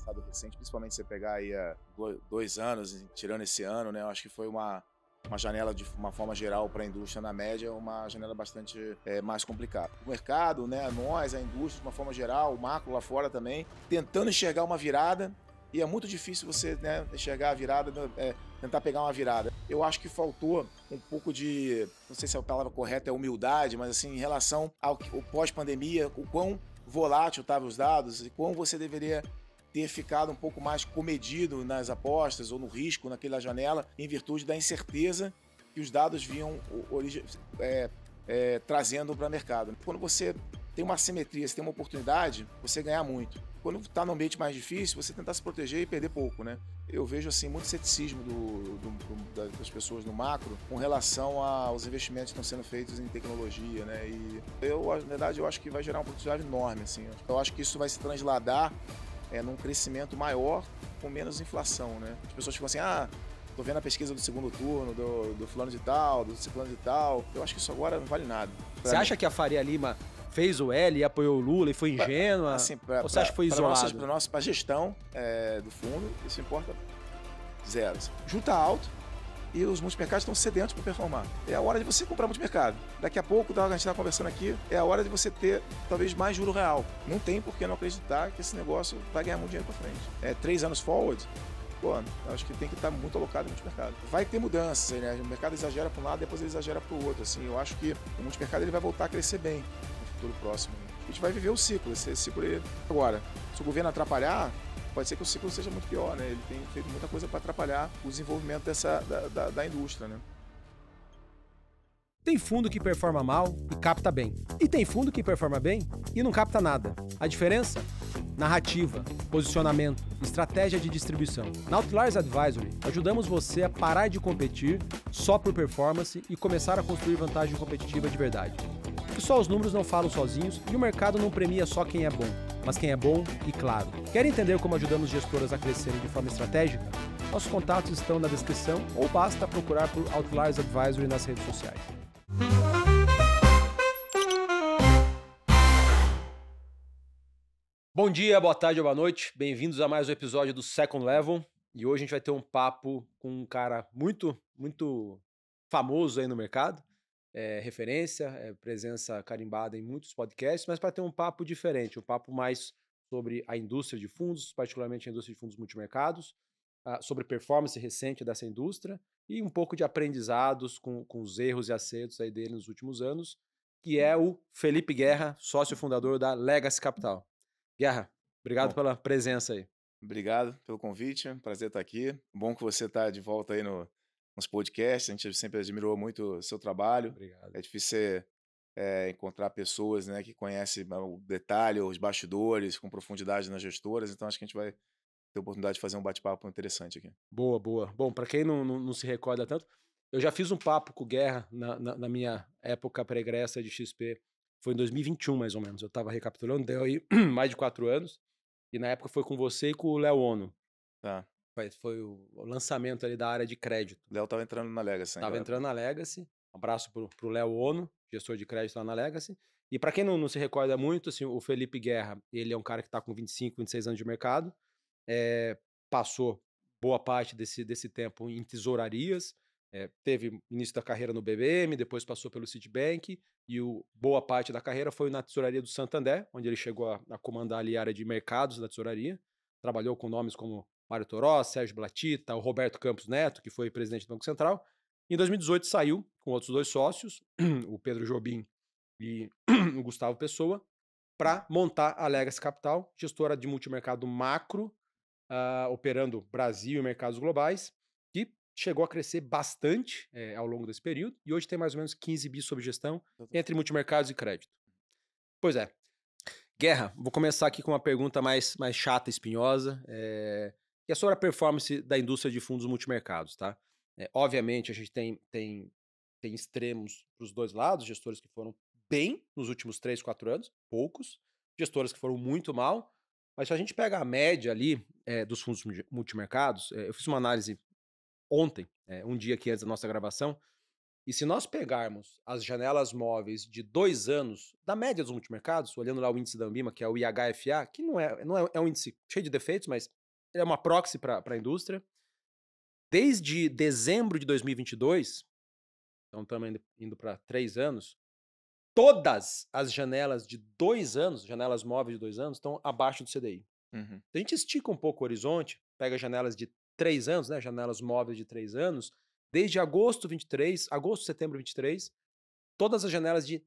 passado recente, principalmente se você pegar aí há 2 anos, tirando esse ano, né? Eu acho que foi uma janela, de uma forma geral, para a indústria na média, uma janela bastante mais complicada. O mercado, né, nós, a indústria, de uma forma geral, o macro lá fora também, tentando enxergar uma virada, e é muito difícil você, né, enxergar a virada, tentar pegar uma virada. Eu acho que faltou um pouco de, não sei se a palavra correta é humildade, mas assim, em relação ao pós-pandemia, o quão volátil estavam os dados e quão você deveria ter ficado um pouco mais comedido nas apostas ou no risco naquela janela, em virtude da incerteza que os dados vinham trazendo para o mercado. Quando você tem uma assimetria, você tem uma oportunidade, você ganha muito. Quando está num ambiente mais difícil, você tentar se proteger e perder pouco, né? Eu vejo assim muito ceticismo das pessoas no macro com relação aos investimentos que estão sendo feitos em tecnologia, né? E na verdade, eu acho que vai gerar uma oportunidade enorme, assim. Eu acho que isso vai se transladar num crescimento maior com menos inflação, né? As pessoas ficam assim, tô vendo a pesquisa do segundo turno, do fulano de tal, do ciclano de tal. Eu acho que isso agora não vale nada. Você acha que a Faria Lima fez o L e apoiou o Lula e foi ingênua? Assim, ou você acha que foi isolado? Para a gestão do fundo, isso importa zero. Junta alto e os multimercados estão sedentos para performar. É a hora de você comprar multimercado. Daqui a pouco, a gente está conversando aqui, é a hora de você ter talvez mais juro real. Não tem por que não acreditar que esse negócio vai ganhar muito dinheiro para frente. 3 anos forward, acho que tem que estar muito alocado no multimercado. Vai ter mudanças, né? O mercado exagera para um lado, depois ele exagera para o outro. Assim, eu acho que o multimercado ele vai voltar a crescer bem no futuro próximo. A gente vai viver o ciclo, esse ciclo agora. Se o governo atrapalhar, pode ser que o ciclo seja muito pior, né? Ele tem feito muita coisa para atrapalhar o desenvolvimento da indústria, né? Tem fundo que performa mal e capta bem. E tem fundo que performa bem e não capta nada. A diferença? Narrativa, posicionamento, estratégia de distribuição. Na Outliers Advisory, ajudamos você a parar de competir só por performance e começar a construir vantagem competitiva de verdade. Porque só os números não falam sozinhos e o mercado não premia só quem é bom, mas quem é bom e claro. Quer entender como ajudamos gestoras a crescerem de forma estratégica? Nossos contatos estão na descrição ou basta procurar por Outliers Advisory nas redes sociais. Bom dia, boa tarde ou boa noite. Bem-vindos a mais um episódio do Second Level. E hoje a gente vai ter um papo com um cara muito famoso aí no mercado. Referência, presença carimbada em muitos podcasts, mas para ter um papo diferente, um papo mais sobre a indústria de fundos, particularmente a indústria de fundos multimercados, sobre performance recente dessa indústria e um pouco de aprendizados com os erros e acertos aí dele nos últimos anos, que é o Felipe Guerra, sócio fundador da Legacy Capital. Guerra, obrigado pela presença aí. Obrigado pelo convite, prazer estar aqui. Bom que você está de volta aí nos podcasts, a gente sempre admirou muito o seu trabalho. Obrigado. É difícil encontrar pessoas, né, que conhecem o detalhe, os bastidores, com profundidade nas gestoras, então acho que a gente vai ter a oportunidade de fazer um bate-papo interessante aqui. Boa. Bom, para quem não se recorda tanto, eu já fiz um papo com o Guerra na minha época pregressa de XP, foi em 2021 mais ou menos, eu estava recapitulando, deu aí mais de 4 anos, e na época foi com você e com o Léo Ono. Tá. Foi o lançamento ali da área de crédito. O Léo estava entrando na Legacy. Estava entrando na Legacy. Um abraço pro Léo Ono, gestor de crédito lá na Legacy. E para quem não se recorda muito, assim, o Felipe Guerra, ele é um cara que está com 25, 26 anos de mercado, passou boa parte desse tempo em tesourarias, teve início da carreira no BBM, depois passou pelo Citibank, e boa parte da carreira foi na tesouraria do Santander, onde ele chegou a comandar ali a área de mercados da tesouraria, trabalhou com nomes como Mário Toró, Sérgio Blatita, o Roberto Campos Neto, que foi presidente do Banco Central. Em 2018 saiu com outros 2 sócios, o Pedro Jobim e o Gustavo Pessoa, para montar a Legacy Capital, gestora de multimercado macro, operando Brasil e mercados globais, que chegou a crescer bastante ao longo desse período, e hoje tem mais ou menos 15 bi sob gestão entre multimercados e crédito. Pois é. Guerra, vou começar aqui com uma pergunta mais chata, espinhosa, que é sobre a performance da indústria de fundos multimercados, tá? Obviamente, a gente tem extremos para os dois lados, gestores que foram bem nos últimos 3, 4 anos, poucos, gestoras que foram muito mal, mas se a gente pega a média ali dos fundos multimercados, eu fiz uma análise ontem, um dia aqui antes da nossa gravação, E se nós pegarmos as janelas móveis de 2 anos, da média dos multimercados, olhando lá o índice da Ambima, que é o IHFA, que não é um índice cheio de defeitos, mas ele é uma proxy para a indústria. Desde dezembro de 2022, então estamos indo para 3 anos, todas as janelas de 2 anos, janelas móveis de 2 anos, estão abaixo do CDI. Uhum. Se a gente estica um pouco o horizonte, pega janelas de 3 anos, né, janelas móveis de 3 anos, desde agosto 23, agosto, setembro 23, todas as janelas de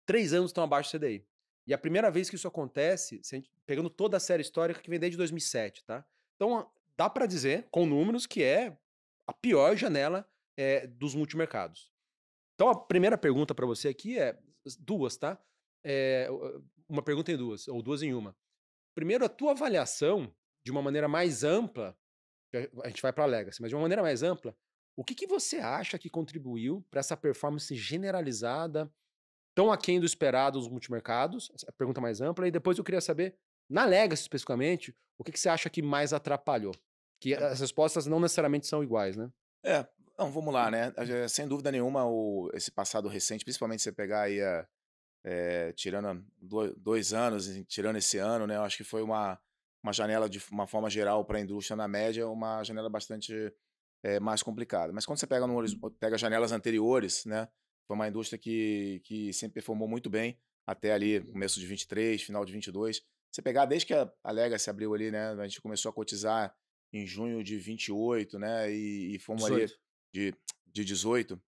3 anos estão abaixo do CDI. E a primeira vez que isso acontece, se a gente, pegando toda a série histórica que vem desde 2007, tá? Então, dá para dizer, com números, que é a pior janela dos multimercados. Então, a primeira pergunta para você aqui é duas, tá? Uma pergunta em duas, ou duas em uma. Primeiro, a tua avaliação, de uma maneira mais ampla, a gente vai para a Legacy, mas de uma maneira mais ampla, o que você acha que contribuiu para essa performance generalizada, tão aquém do esperado nos multimercados? Essa é a pergunta mais ampla. E depois eu queria saber, na Legacy especificamente, o que você acha que mais atrapalhou? Que É, as respostas não necessariamente são iguais, né? não, vamos lá, né? Sem dúvida nenhuma, esse passado recente, principalmente se você pegar aí, tirando 2 anos, e tirando esse ano, né? Eu acho que foi uma janela, de uma forma geral, para a indústria na média, uma janela bastante mais complicada. Mas quando você pega, pega janelas anteriores, né? Foi uma indústria que sempre performou muito bem, até ali, começo de 23, final de 22. Você pegar desde que a Legacy abriu ali, né? A gente começou a cotizar em junho de 28, né? E fomos ali 18. de, de 18,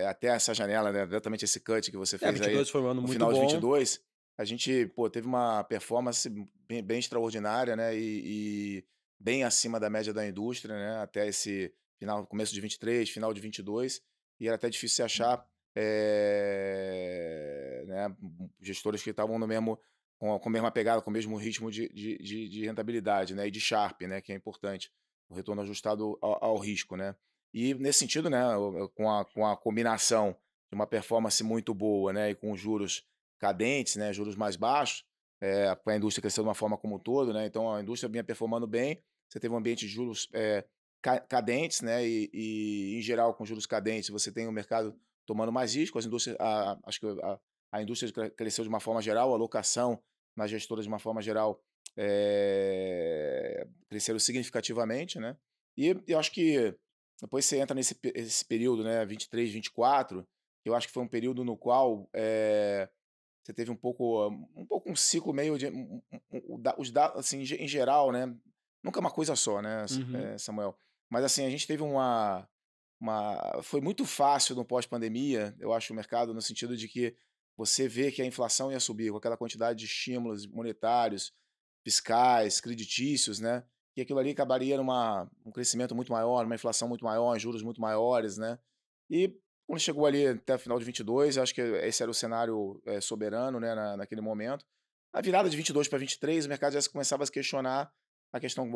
até essa janela, né? Exatamente esse cut que você fez aí 22 foi um ano no muito final de bom. 22, a gente, pô, teve uma performance bem extraordinária, né? E bem acima da média da indústria, né? Até esse começo de 23, final de 22, e era até difícil se achar, né? Gestores que estavam no mesmo com a mesma pegada, com o mesmo ritmo de rentabilidade, né? E de Sharpe, né? Que é importante, o retorno ajustado ao risco, né? E nesse sentido, né? Com a combinação de uma performance muito boa, né? E com juros cadentes, né? Juros mais baixos, a indústria cresceu de uma forma como um todo, né? Então a indústria vinha performando bem. Você teve um ambiente de juros cadentes, né? Em geral, com juros cadentes, você tem o mercado tomando mais risco. Acho que a indústria cresceu de uma forma geral, a alocação nas gestoras de uma forma geral cresceram significativamente, né? E eu acho que depois você entra esse período, né? 23, 24, que eu acho que foi um período no qual você teve um ciclo meio de os dados, assim, em geral, né? Nunca é uma coisa só, né, Uhum. Samuel? Mas assim, a gente teve foi muito fácil no pós-pandemia, eu acho, o mercado, no sentido de que você vê que a inflação ia subir com aquela quantidade de estímulos monetários, fiscais, creditícios, né? E aquilo ali acabaria um crescimento muito maior, uma inflação muito maior, juros muito maiores, né? E quando chegou ali até o final de 22, acho que esse era o cenário soberano, né, naquele momento. A virada de 22 para 23, o mercado já começava a se questionar a questão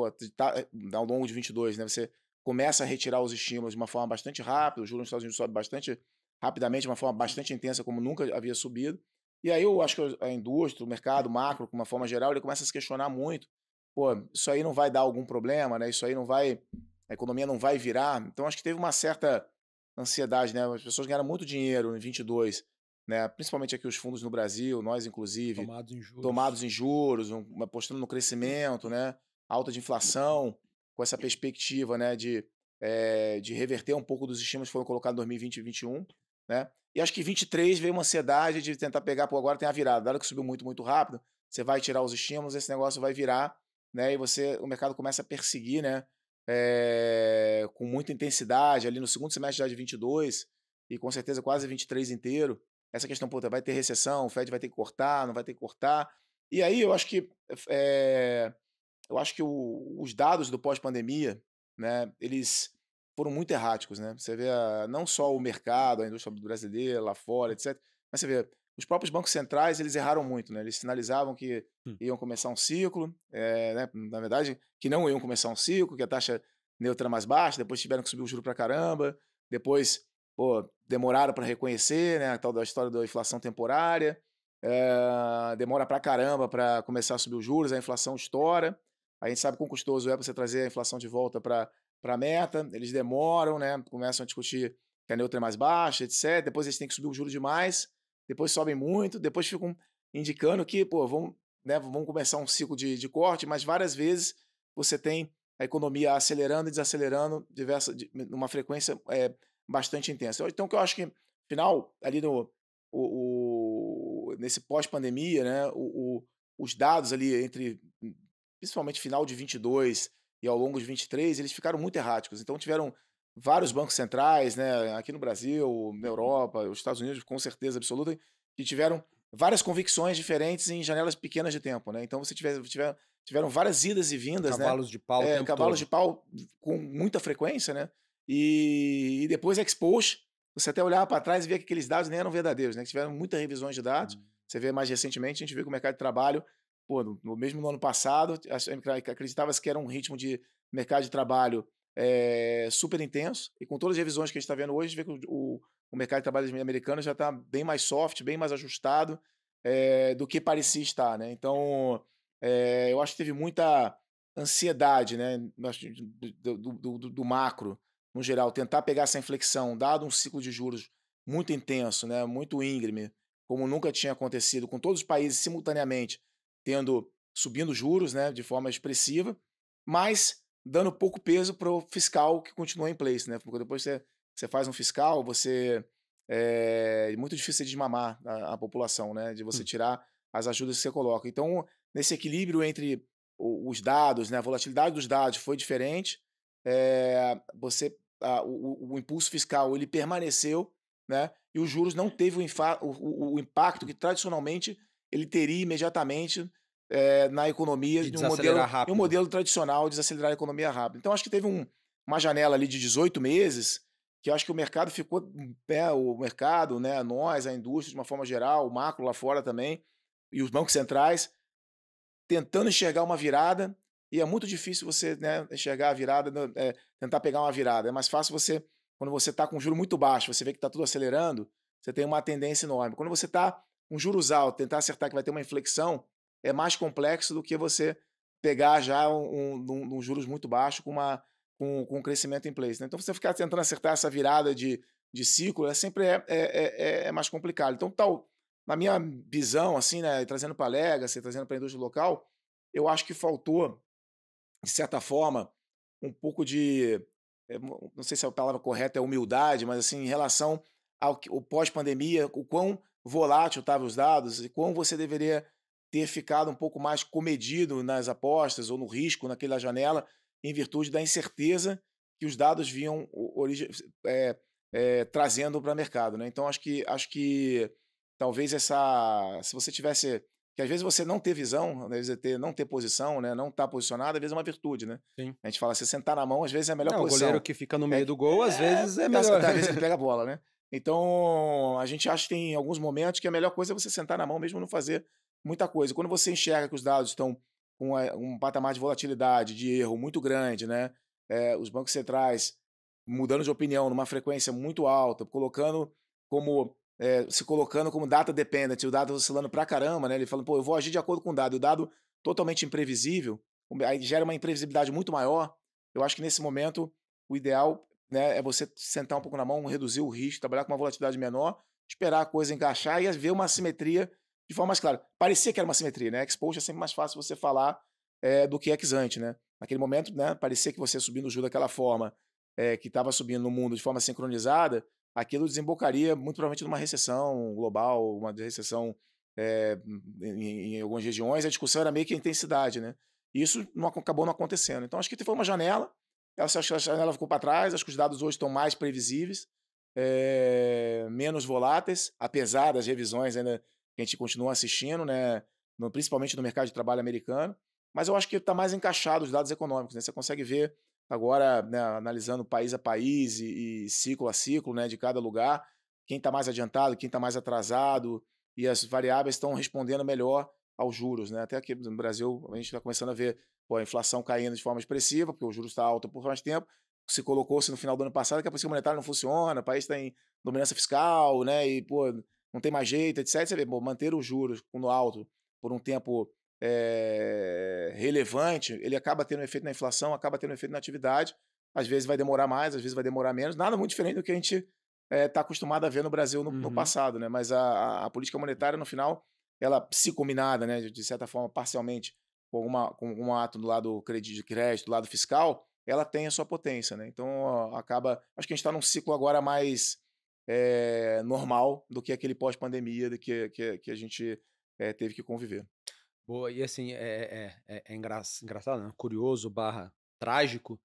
ao longo de 22, né? Você começa a retirar os estímulos de uma forma bastante rápida, o juros nos Estados Unidos sobe bastante rapidamente, de uma forma bastante intensa, como nunca havia subido. E aí eu acho que a indústria, o mercado, o macro, de uma forma geral, ele começa a se questionar muito. Pô, isso aí não vai dar algum problema, né? Isso aí não vai, a economia não vai virar. Então acho que teve uma certa ansiedade, né? As pessoas ganharam muito dinheiro em 22, né? Principalmente aqui os fundos no Brasil, nós inclusive, Tomados em juros. tomados em juros, apostando no crescimento, né? Alta de inflação, com essa perspectiva, né? De reverter um pouco dos estímulos que foram colocados em 2020 e 2021, né? E acho que 23 veio uma ansiedade de tentar pegar, pô, agora tem a virada, dado que subiu muito, muito rápido, você vai tirar os estímulos, esse negócio vai virar, né? E o mercado começa a perseguir, né? Com muita intensidade ali no segundo semestre já de 22 e com certeza quase 23 inteiro. Essa questão, puta, vai ter recessão, o Fed vai ter que cortar, não vai ter que cortar. E aí eu acho que os dados do pós-pandemia, né, eles foram muito erráticos, né? Você vê não só o mercado, a indústria brasileira lá fora, etc. Mas você vê, os próprios bancos centrais, eles erraram muito, né? Eles sinalizavam que Hum. iam começar um ciclo, né? Na verdade, que não iam começar um ciclo, que a taxa neutra era mais baixa, depois tiveram que subir o juro pra caramba, depois, pô, demoraram para reconhecer, né? A tal da história da inflação temporária, demora pra caramba para começar a subir os juros, a inflação estoura. A gente sabe quão custoso é para você trazer a inflação de volta para a meta, eles demoram, né? Começam a discutir que a neutra é mais baixa, etc. Depois eles têm que subir o juro demais, depois sobem muito, depois ficam indicando que, pô, vamos começar um ciclo de corte, mas várias vezes você tem a economia acelerando e desacelerando numa frequência bastante intensa. Então, o que eu acho que, final, ali nesse pós-pandemia, né, os dados ali principalmente final de 22 e ao longo de 23, eles ficaram muito erráticos. Então, tiveram vários bancos centrais, né, aqui no Brasil, na Europa, os Estados Unidos, com certeza absoluta, que tiveram várias convicções diferentes em janelas pequenas de tempo, né? Então, tiveram várias idas e vindas, né? Cavalos de pau o tempo Cavalos todo. de pau com muita frequência, né? E depois expôs, você até olhava para trás e via que aqueles dados nem eram verdadeiros, né? Que tiveram muitas revisões de dados. Você vê mais recentemente, a gente vê que o mercado de trabalho, pô, mesmo no ano passado, acreditava-se que era um ritmo de mercado de trabalho super intenso, e com todas as revisões que a gente está vendo hoje, a gente vê que o mercado de trabalho americano já está bem mais soft, bem mais ajustado do que parecia estar, né? Então, eu acho que teve muita ansiedade, né, do macro, no geral, tentar pegar essa inflexão, dado um ciclo de juros muito intenso, né, muito íngreme, como nunca tinha acontecido, com todos os países simultaneamente subindo juros, né, de forma expressiva, mas dando pouco peso para o fiscal que continua em place, né? Porque depois você faz um fiscal, é muito difícil de desmamar a população, né? De você tirar as ajudas que você coloca. Então, nesse equilíbrio entre os dados, né? A volatilidade dos dados foi diferente, o impulso fiscal ele permaneceu, né? E os juros não teve o impacto que tradicionalmente ele teria imediatamente na economia De de desacelerar um rápido. modelo tradicional de desacelerar a economia rápido. Então, acho que teve uma janela ali de 18 meses que eu acho que o mercado ficou, o mercado, né, nós, a indústria de uma forma geral, o macro lá fora também, e os bancos centrais, tentando enxergar uma virada, e é muito difícil você, né, enxergar a virada, tentar pegar uma virada. É mais fácil você, quando você está com juro muito baixo, você vê que está tudo acelerando, você tem uma tendência enorme. Quando você está com juros altos, tentar acertar que vai ter uma inflexão, é mais complexo do que você pegar já um juros muito baixo com um crescimento em place, né? Então, você ficar tentando acertar essa virada de ciclo sempre é mais complicado. Então, na minha visão, assim, né, trazendo para a Legacy, trazendo para a indústria local, eu acho que faltou, de certa forma, um pouco não sei se a palavra correta é humildade, mas assim, em relação ao pós-pandemia, o quão volátil estavam os dados e quão você deveria ter ficado um pouco mais comedido nas apostas ou no risco naquela janela, em virtude da incerteza que os dados vinham trazendo para o mercado, né? Então, acho que talvez se você tivesse, que às vezes você não ter visão, às vezes não ter posição, né, não estar posicionado, às vezes é uma virtude, né? Sim. A gente fala, se sentar na mão, às vezes é a melhor Não, o goleiro posição. que fica no meio do gol, às vezes é melhor. Às vezes ele pega a bola, né? Então, a gente acha que tem alguns momentos que a melhor coisa é você sentar na mão mesmo não fazer muita coisa. Quando você enxerga que os dados estão com um patamar de volatilidade, de erro muito grande, né? Os bancos centrais mudando de opinião numa frequência muito alta, se colocando como data dependent, o dado oscilando pra caramba, né? Ele falando, pô, eu vou agir de acordo com o dado, e o dado totalmente imprevisível, aí gera uma imprevisibilidade muito maior. Eu acho que nesse momento o ideal, né, é você sentar um pouco na mão, reduzir o risco, trabalhar com uma volatilidade menor, esperar a coisa encaixar e ver uma simetria de forma mais clara. Parecia que era uma simetria, né? Exposed é sempre mais fácil você falar do que ex-ante, né? Naquele momento, né, parecia que você subindo o juro daquela forma, que estava subindo no mundo de forma sincronizada, aquilo desembocaria muito provavelmente numa recessão global, uma recessão em algumas regiões. A discussão era meio que a intensidade, né? E isso acabou não acontecendo. Então, acho que foi uma janela. Acho que a janela ficou para trás. Acho que os dados hoje estão mais previsíveis, menos voláteis, apesar das revisões ainda que a gente continua assistindo, né? Principalmente no mercado de trabalho americano. Mas eu acho que está mais encaixado os dados econômicos, né? Você consegue ver agora, né, analisando país a país e ciclo a ciclo, né, de cada lugar, quem está mais adiantado, quem está mais atrasado, e as variáveis estão respondendo melhor aos juros, né? Até aqui no Brasil a gente está começando a ver a inflação caindo de forma expressiva, porque o juros está alto por mais tempo, se colocou-se no final do ano passado que a política monetária não funciona, o país está em dominância fiscal, né, e não tem mais jeito, etc. Você vê, manter os juros no alto por um tempo relevante, ele acaba tendo um efeito na inflação, acaba tendo um efeito na atividade, às vezes vai demorar mais, às vezes vai demorar menos, nada muito diferente do que a gente está acostumado a ver no Brasil no Uhum. passado, né? Mas a política monetária, no final, ela se combinada, né, de certa forma, parcialmente, com um ato do lado de crédito, do lado fiscal, ela tem a sua potência, né? Então, ó, acaba. Acho que a gente está num ciclo agora mais normal do que aquele pós-pandemia que a gente teve que conviver. Boa, e assim, engraçado, né, curioso barra trágico,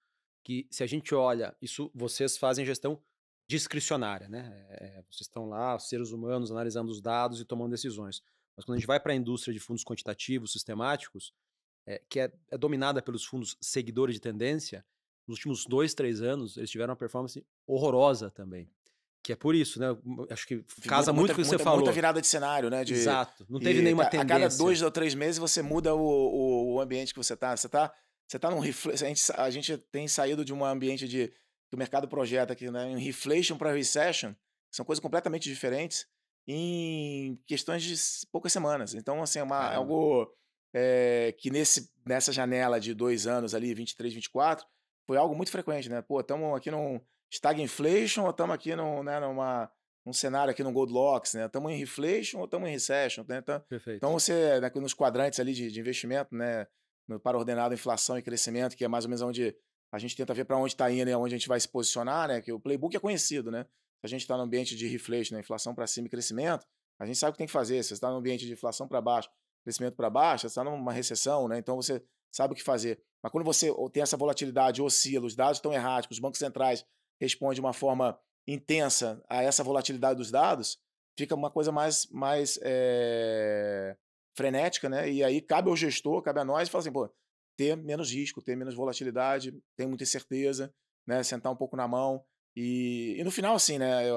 que se a gente olha isso vocês fazem gestão discricionária, né, vocês estão lá, os seres humanos, analisando os dados e tomando decisões. Mas quando a gente vai para a indústria de fundos quantitativos, sistemáticos, que é dominada pelos fundos seguidores de tendência, nos últimos 2, 3 anos, eles tiveram uma performance horrorosa também. Que é por isso, né, acho que casa Muita, muito muita, com o que você muita falou. virada de cenário, né? Exato, não teve nenhuma A cada tendência. 2 ou 3 meses você muda o ambiente que você está. Você tá num a gente tem saído de um ambiente que o mercado projeta aqui, né? Em reflation para recession, são coisas completamente diferentes em questões de poucas semanas. Então, assim, é Caramba. algo que nessa janela de 2 anos ali, 23, 24, foi algo muito frequente, né? Pô, estamos aqui num stagflation ou estamos aqui num cenário aqui no Goldilocks, né? Estamos em reflation ou estamos em recession, né? Então Perfeito. você, né, nos quadrantes ali de investimento, né, para ordenado inflação e crescimento, que é mais ou menos onde a gente tenta ver para onde está indo e onde a gente vai se posicionar, né? Que o playbook é conhecido, né? Se a gente está no ambiente de reflation, né, inflação para cima e crescimento, a gente sabe o que tem que fazer. Se você está no ambiente de inflação para baixo, crescimento para baixo, você está numa recessão, né? Então você sabe o que fazer. Mas quando você tem essa volatilidade, oscila, os dados estão erráticos, os bancos centrais respondem de uma forma intensa a essa volatilidade dos dados, fica uma coisa mais frenética, né? E aí cabe ao gestor, cabe a nós, falar assim, pô, ter menos risco, ter menos volatilidade, ter muita incerteza, né? Sentar um pouco na mão. E no final, assim, né?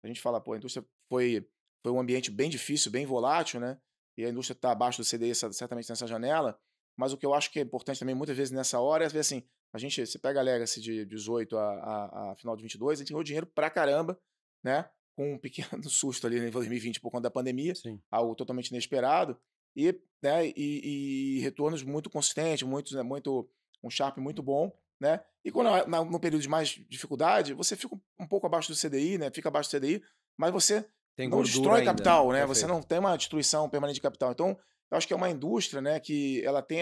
A gente fala, pô, a indústria foi um ambiente bem difícil, bem volátil, né? E a indústria está abaixo do CDI, certamente nessa janela. Mas o que eu acho que é importante também, muitas vezes nessa hora, é ver assim, você pega a Legacy de 18 a final de 22, a gente ganhou dinheiro pra caramba, né? Com um pequeno susto ali em 2020 por conta da pandemia, Sim, algo totalmente inesperado, e retornos muito consistentes, um Sharp muito bom, né? E quando no período de mais dificuldade, você fica um pouco abaixo do CDI, né? Fica abaixo do CDI, mas você tem não gordura destrói ainda, né. capital, né? Você Perfeito. não tem uma destruição permanente de capital. Então, eu acho que é uma indústria, né, que ela tem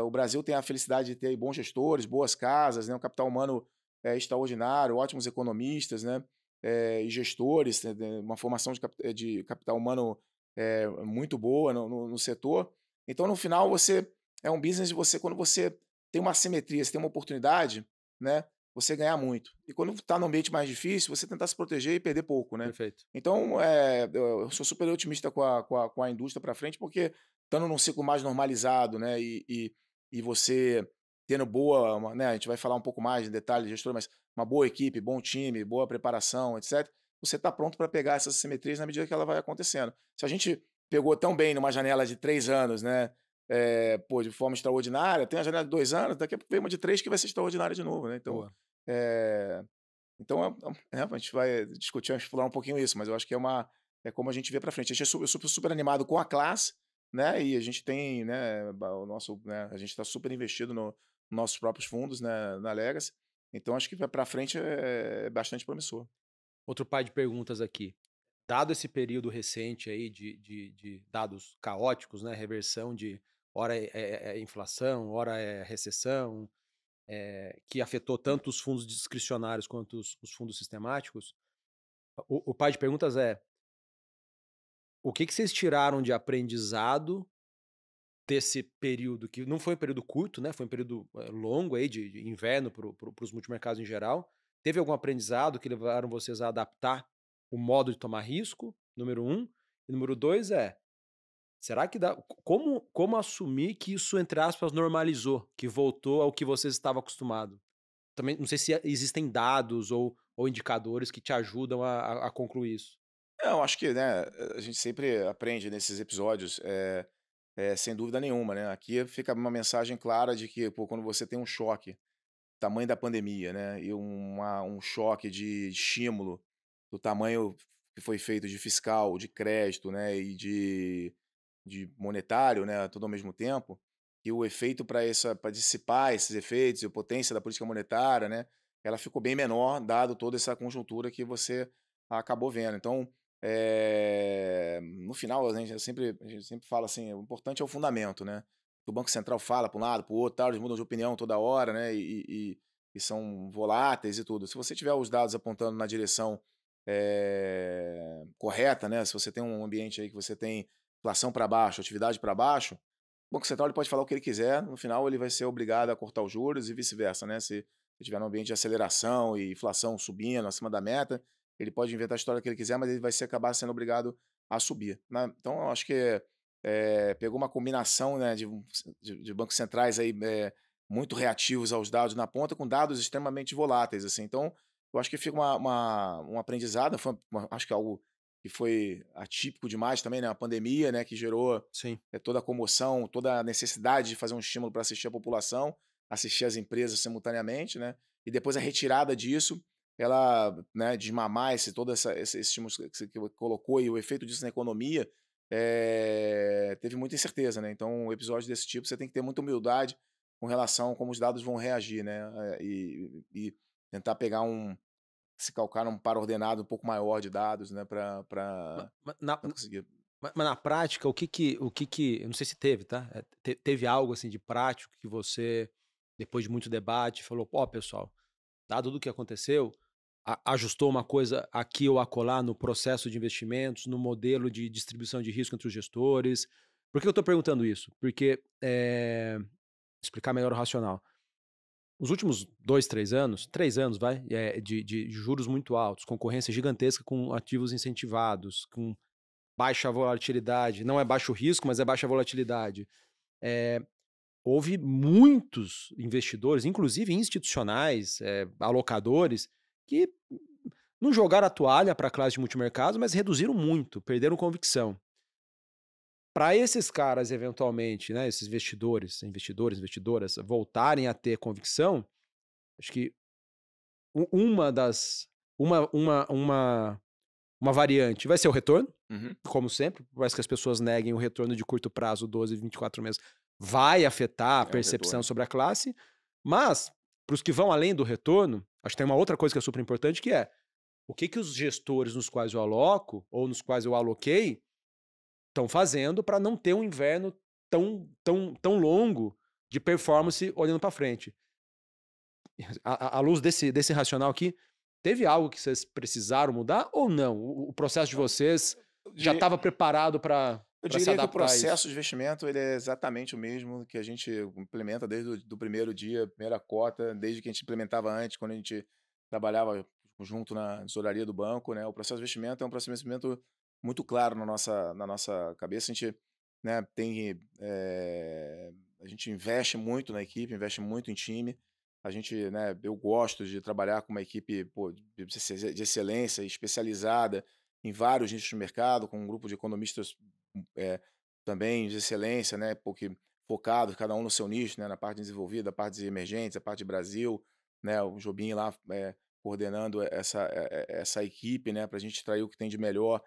o Brasil tem a felicidade de ter bons gestores, boas casas, né, um capital humano extraordinário, ótimos economistas, né, e gestores, né, uma formação de capital humano muito boa no setor. Então, no final, você é um business de você, quando você tem uma assimetria, você tem uma oportunidade, né, você ganhar muito. E quando está num ambiente mais difícil, você tentar se proteger e perder pouco, né? Perfeito. Então, eu sou super otimista com a indústria para frente, porque estando num ciclo mais normalizado, né, e você tendo né, a gente vai falar um pouco mais em detalhe de gestor, mas uma boa equipe, bom time, boa preparação, etc., você está pronto para pegar essas simetrias na medida que ela vai acontecendo. Se a gente pegou tão bem numa janela de 3 anos, né, pô, de forma extraordinária, tem a janela de 2 anos, daqui a pouco vem uma de 3 que vai ser extraordinária de novo, né? Então, Boa. é, a gente vai discutir, explorar um pouquinho isso, mas eu acho que é como a gente vê para frente. A gente é super animado com a classe, né? E a gente tem, né, né, a gente está super investido nos nossos próprios fundos, né, na Legacy. Então acho que vai para frente é bastante promissor. Outro par de perguntas aqui. Dado esse período recente aí de dados caóticos, né, reversão de hora é inflação, hora é recessão, que afetou tanto os fundos discricionários quanto os fundos sistemáticos, o par de perguntas é: o que que vocês tiraram de aprendizado desse período que não foi um período curto, né, foi um período, longo aí de inverno para os multimercados em geral. Teve algum aprendizado que levaram vocês a adaptar o modo de tomar risco? Número um. E número 2 é, será que dá como assumir que isso, entre aspas, "normalizou", que voltou ao que vocês estavam acostumado? Também não sei se existem dados ou indicadores que te ajudam a concluir isso. Não, acho que, né, a gente sempre aprende nesses episódios, sem dúvida nenhuma, né? Aqui fica uma mensagem clara de que, pô, quando você tem um choque tamanho da pandemia, né, e um choque de estímulo do tamanho que foi feito de fiscal, de crédito, né, e de monetário, né, tudo ao mesmo tempo, e o efeito para dissipar esses efeitos e a potência da política monetária, né, ela ficou bem menor, dado toda essa conjuntura que você acabou vendo. Então, no final, a gente sempre fala assim, o importante é o fundamento, né? O Banco Central fala para um lado, para o outro, tal, eles mudam de opinião toda hora, né? E são voláteis e tudo. Se você tiver os dados apontando na direção correta, né? Se você tem um ambiente aí que você tem inflação para baixo, atividade para baixo, o Banco Central ele pode falar o que ele quiser, no final ele vai ser obrigado a cortar os juros e vice-versa, né? Se tiver num ambiente de aceleração e inflação subindo acima da meta, ele pode inventar a história que ele quiser, mas ele vai acabar sendo obrigado a subir, né? Então, eu acho que pegou uma combinação, né, de bancos centrais aí, muito reativos aos dados na ponta, com dados extremamente voláteis, assim. Então, eu acho que fica um aprendizado, acho que é algo que foi atípico demais também, né? A pandemia, né, que gerou Sim. toda a comoção, toda a necessidade de fazer um estímulo para assistir a população, assistir as empresas simultaneamente, né? E depois a retirada disso, ela, né, desmamar esse estímulo que você colocou e o efeito disso na economia, teve muita incerteza, né? Então, um episódio desse tipo, você tem que ter muita humildade com relação a como os dados vão reagir, né? E tentar pegar se calcar num par ordenado um pouco maior de dados, né? Ma Para ma na conseguir. mas na prática, o que que eu não sei se teve, tá, teve algo, assim, de prático que você, depois de muito debate, falou: "Ó, pessoal, dado tudo o que aconteceu, ajustou uma coisa aqui ou acolá no processo de investimentos, no modelo de distribuição de risco entre os gestores". Por que eu estou perguntando isso? Porque, explicar melhor o racional. Os últimos 2, 3 anos, 3 anos vai, de juros muito altos, concorrência gigantesca com ativos incentivados, com baixa volatilidade, não é baixo risco, mas é baixa volatilidade. Eh, Houve muitos investidores, inclusive institucionais, alocadores, que não jogaram a toalha para a classe de multimercado, mas reduziram muito, perderam convicção. Para esses caras, eventualmente, né, esses investidoras, voltarem a ter convicção, acho que uma das uma variante vai ser o retorno, Uhum. como sempre, por mais que as pessoas neguem o retorno de curto prazo, 12, 24 meses, vai afetar a É um percepção retorno. sobre a classe, mas para os que vão além do retorno, acho que tem uma outra coisa que é super importante, que é o que os gestores nos quais eu aloco ou nos quais eu aloquei estão fazendo para não ter um inverno tão longo de performance olhando para frente. À luz desse racional aqui, teve algo que vocês precisaram mudar ou não? O processo de vocês Eu já diria estava preparado para eu se diria que o adaptar a processo isso? de investimento ele é exatamente o mesmo que a gente implementa desde do primeiro dia, primeira cota, desde que a gente implementava antes, quando a gente trabalhava junto na tesouraria do banco, né? O processo de investimento é um processo de investimento muito claro na nossa cabeça. A gente, né, a gente investe muito na equipe, investe muito em time. A gente, né, eu gosto de trabalhar com uma equipe, pô, de excelência, especializada em vários nichos de mercado, com um grupo de economistas eh, também de excelência, né, porque focados, cada um no seu nicho, né, na parte desenvolvida, a parte de emergentes, a parte de Brasil, né, o Jobim lá coordenando essa equipe, né, para a gente extrair o que tem de melhor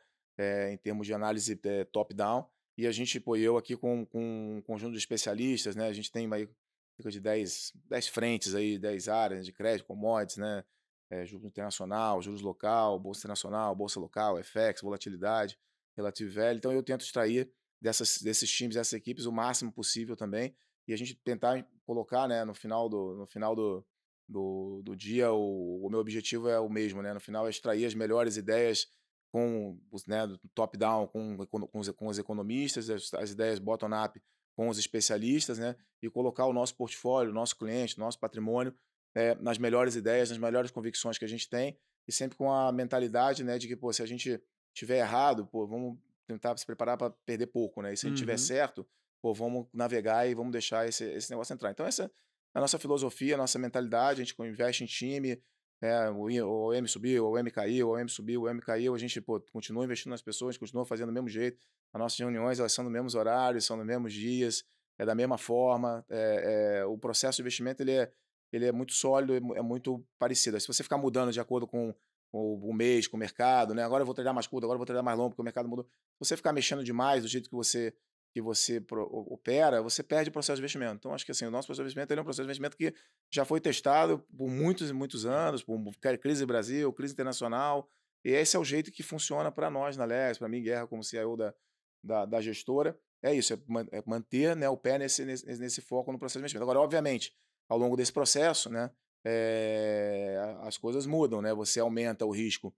em termos de análise top-down, e a gente, pô, eu aqui com um conjunto de especialistas, né, a gente tem aí cerca de 10 frentes aí, 10 áreas de crédito, commodities, né, juros internacional, juros local, bolsa internacional, bolsa local, FX, volatilidade, relativo velho. Então eu tento extrair desses times, dessas equipes, o máximo possível também, e a gente tentar colocar, né, no final do dia, o meu objetivo é o mesmo, né, no final é extrair as melhores ideias com os, né, do top-down com os economistas, as ideias bottom-up com os especialistas, né, e colocar o nosso portfólio, o nosso cliente, o nosso patrimônio nas melhores ideias, nas melhores convicções que a gente tem, e sempre com a mentalidade, né, de que, pô, se a gente tiver errado, pô, vamos tentar se preparar para perder pouco, né? E se a gente tiver Uhum. certo, pô, vamos navegar e vamos deixar esse negócio entrar. Então, essa é a nossa filosofia, a nossa mentalidade. A gente investe em time, o M subiu, o M caiu, o M subiu, o M caiu. A gente, pô, continua investindo nas pessoas, continua fazendo do mesmo jeito. As nossas reuniões, elas são nos mesmos horários, são nos mesmos dias, é da mesma forma. O processo de investimento, ele é muito sólido, é muito parecido. Se você ficar mudando de acordo com o mês, com o mercado, né? Agora eu vou treinar mais curto, agora eu vou treinar mais longo, porque o mercado mudou. Se você ficar mexendo demais do jeito que você que você opera, você perde o processo de investimento. Então, acho que assim, o nosso processo de investimento ele é um processo de investimento que já foi testado por muitos e muitos anos, por crise Brasil, crise internacional, e esse é o jeito que funciona para nós na Lex, para mim, Guerra, como CIO da gestora. É isso, é manter, né, o pé nesse foco no processo de investimento. Agora, obviamente, ao longo desse processo, né, as coisas mudam, né? Você aumenta o risco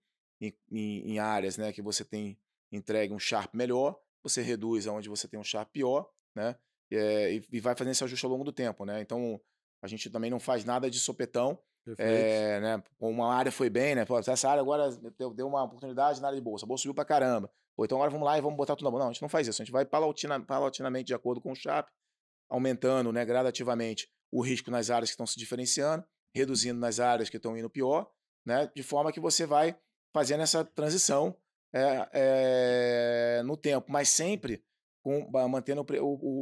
em áreas, né, que você tem entregue um Sharp melhor, você reduz aonde você tem um Sharp pior, né? E vai fazendo esse ajuste ao longo do tempo, né? Então, a gente também não faz nada de sopetão, Perfeito. né? Uma área foi bem, né? Pô, essa área agora deu uma oportunidade na área de bolsa, a bolsa subiu pra caramba. Pô, então agora vamos lá e vamos botar tudo na bolsa. Não, a gente não faz isso, a gente vai paulatinamente de acordo com o Sharp, aumentando, né, gradativamente o risco nas áreas que estão se diferenciando, reduzindo nas áreas que estão indo pior, né? De forma que você vai fazendo essa transição no tempo, mas sempre mantendo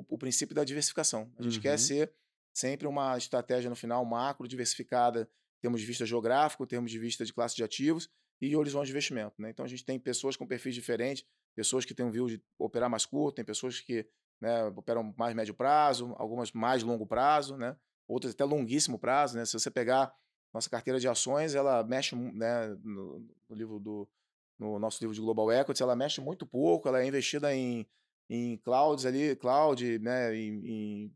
o princípio da diversificação. A gente quer Uhum. ser sempre uma estratégia no final macro, diversificada, em termos de vista geográfico, em termos de vista de classe de ativos e horizonte de investimento, né? Então a gente tem pessoas com perfis diferentes, pessoas que têm um view de operar mais curto, tem pessoas que, né, operam mais médio prazo, algumas mais longo prazo, né? Outras até longuíssimo prazo, né? Se você pegar nossa carteira de ações, ela mexe, né, no nosso livro de Global Equities, ela mexe muito pouco, ela é investida em clouds ali, cloud, né, em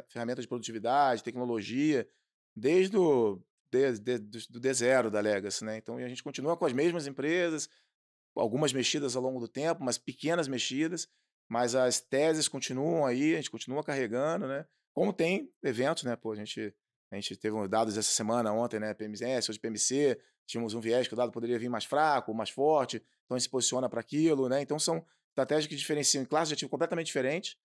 ferramentas de produtividade, tecnologia, desde o do D0 da Legacy, né? Então a gente continua com as mesmas empresas, algumas mexidas ao longo do tempo, mas pequenas mexidas, mas as teses continuam aí, a gente continua carregando, né? Como tem eventos, né? Pô, a gente teve dados essa semana, ontem, né? PMS, hoje PMC, tínhamos um viés que o dado poderia vir mais fraco, mais forte, então a gente se posiciona para aquilo, né? Então são estratégias que diferenciam em classes de ativo completamente diferentes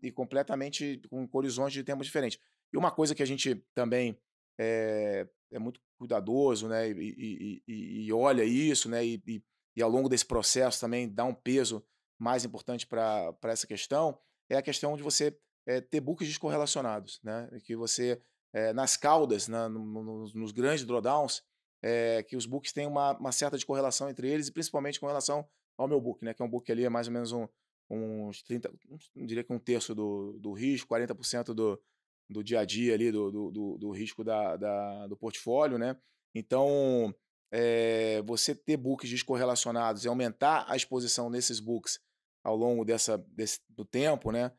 e completamente com horizontes de tempo diferentes. E uma coisa que a gente também é muito cuidadoso, né? E olha isso, né? E ao longo desse processo também dá um peso mais importante para essa questão, é a questão de você ter books descorrelacionados, né? Que você, nas caudas, nos grandes drawdowns, que os books têm uma certa descorrelação entre eles, e principalmente com relação ao meu book, né? Que é um book ali, é mais ou menos uns 30, diria que um terço do risco, 40% do dia a dia ali, do risco do portfólio, né? Então, você ter books descorrelacionados e aumentar a exposição nesses books ao longo do tempo, né?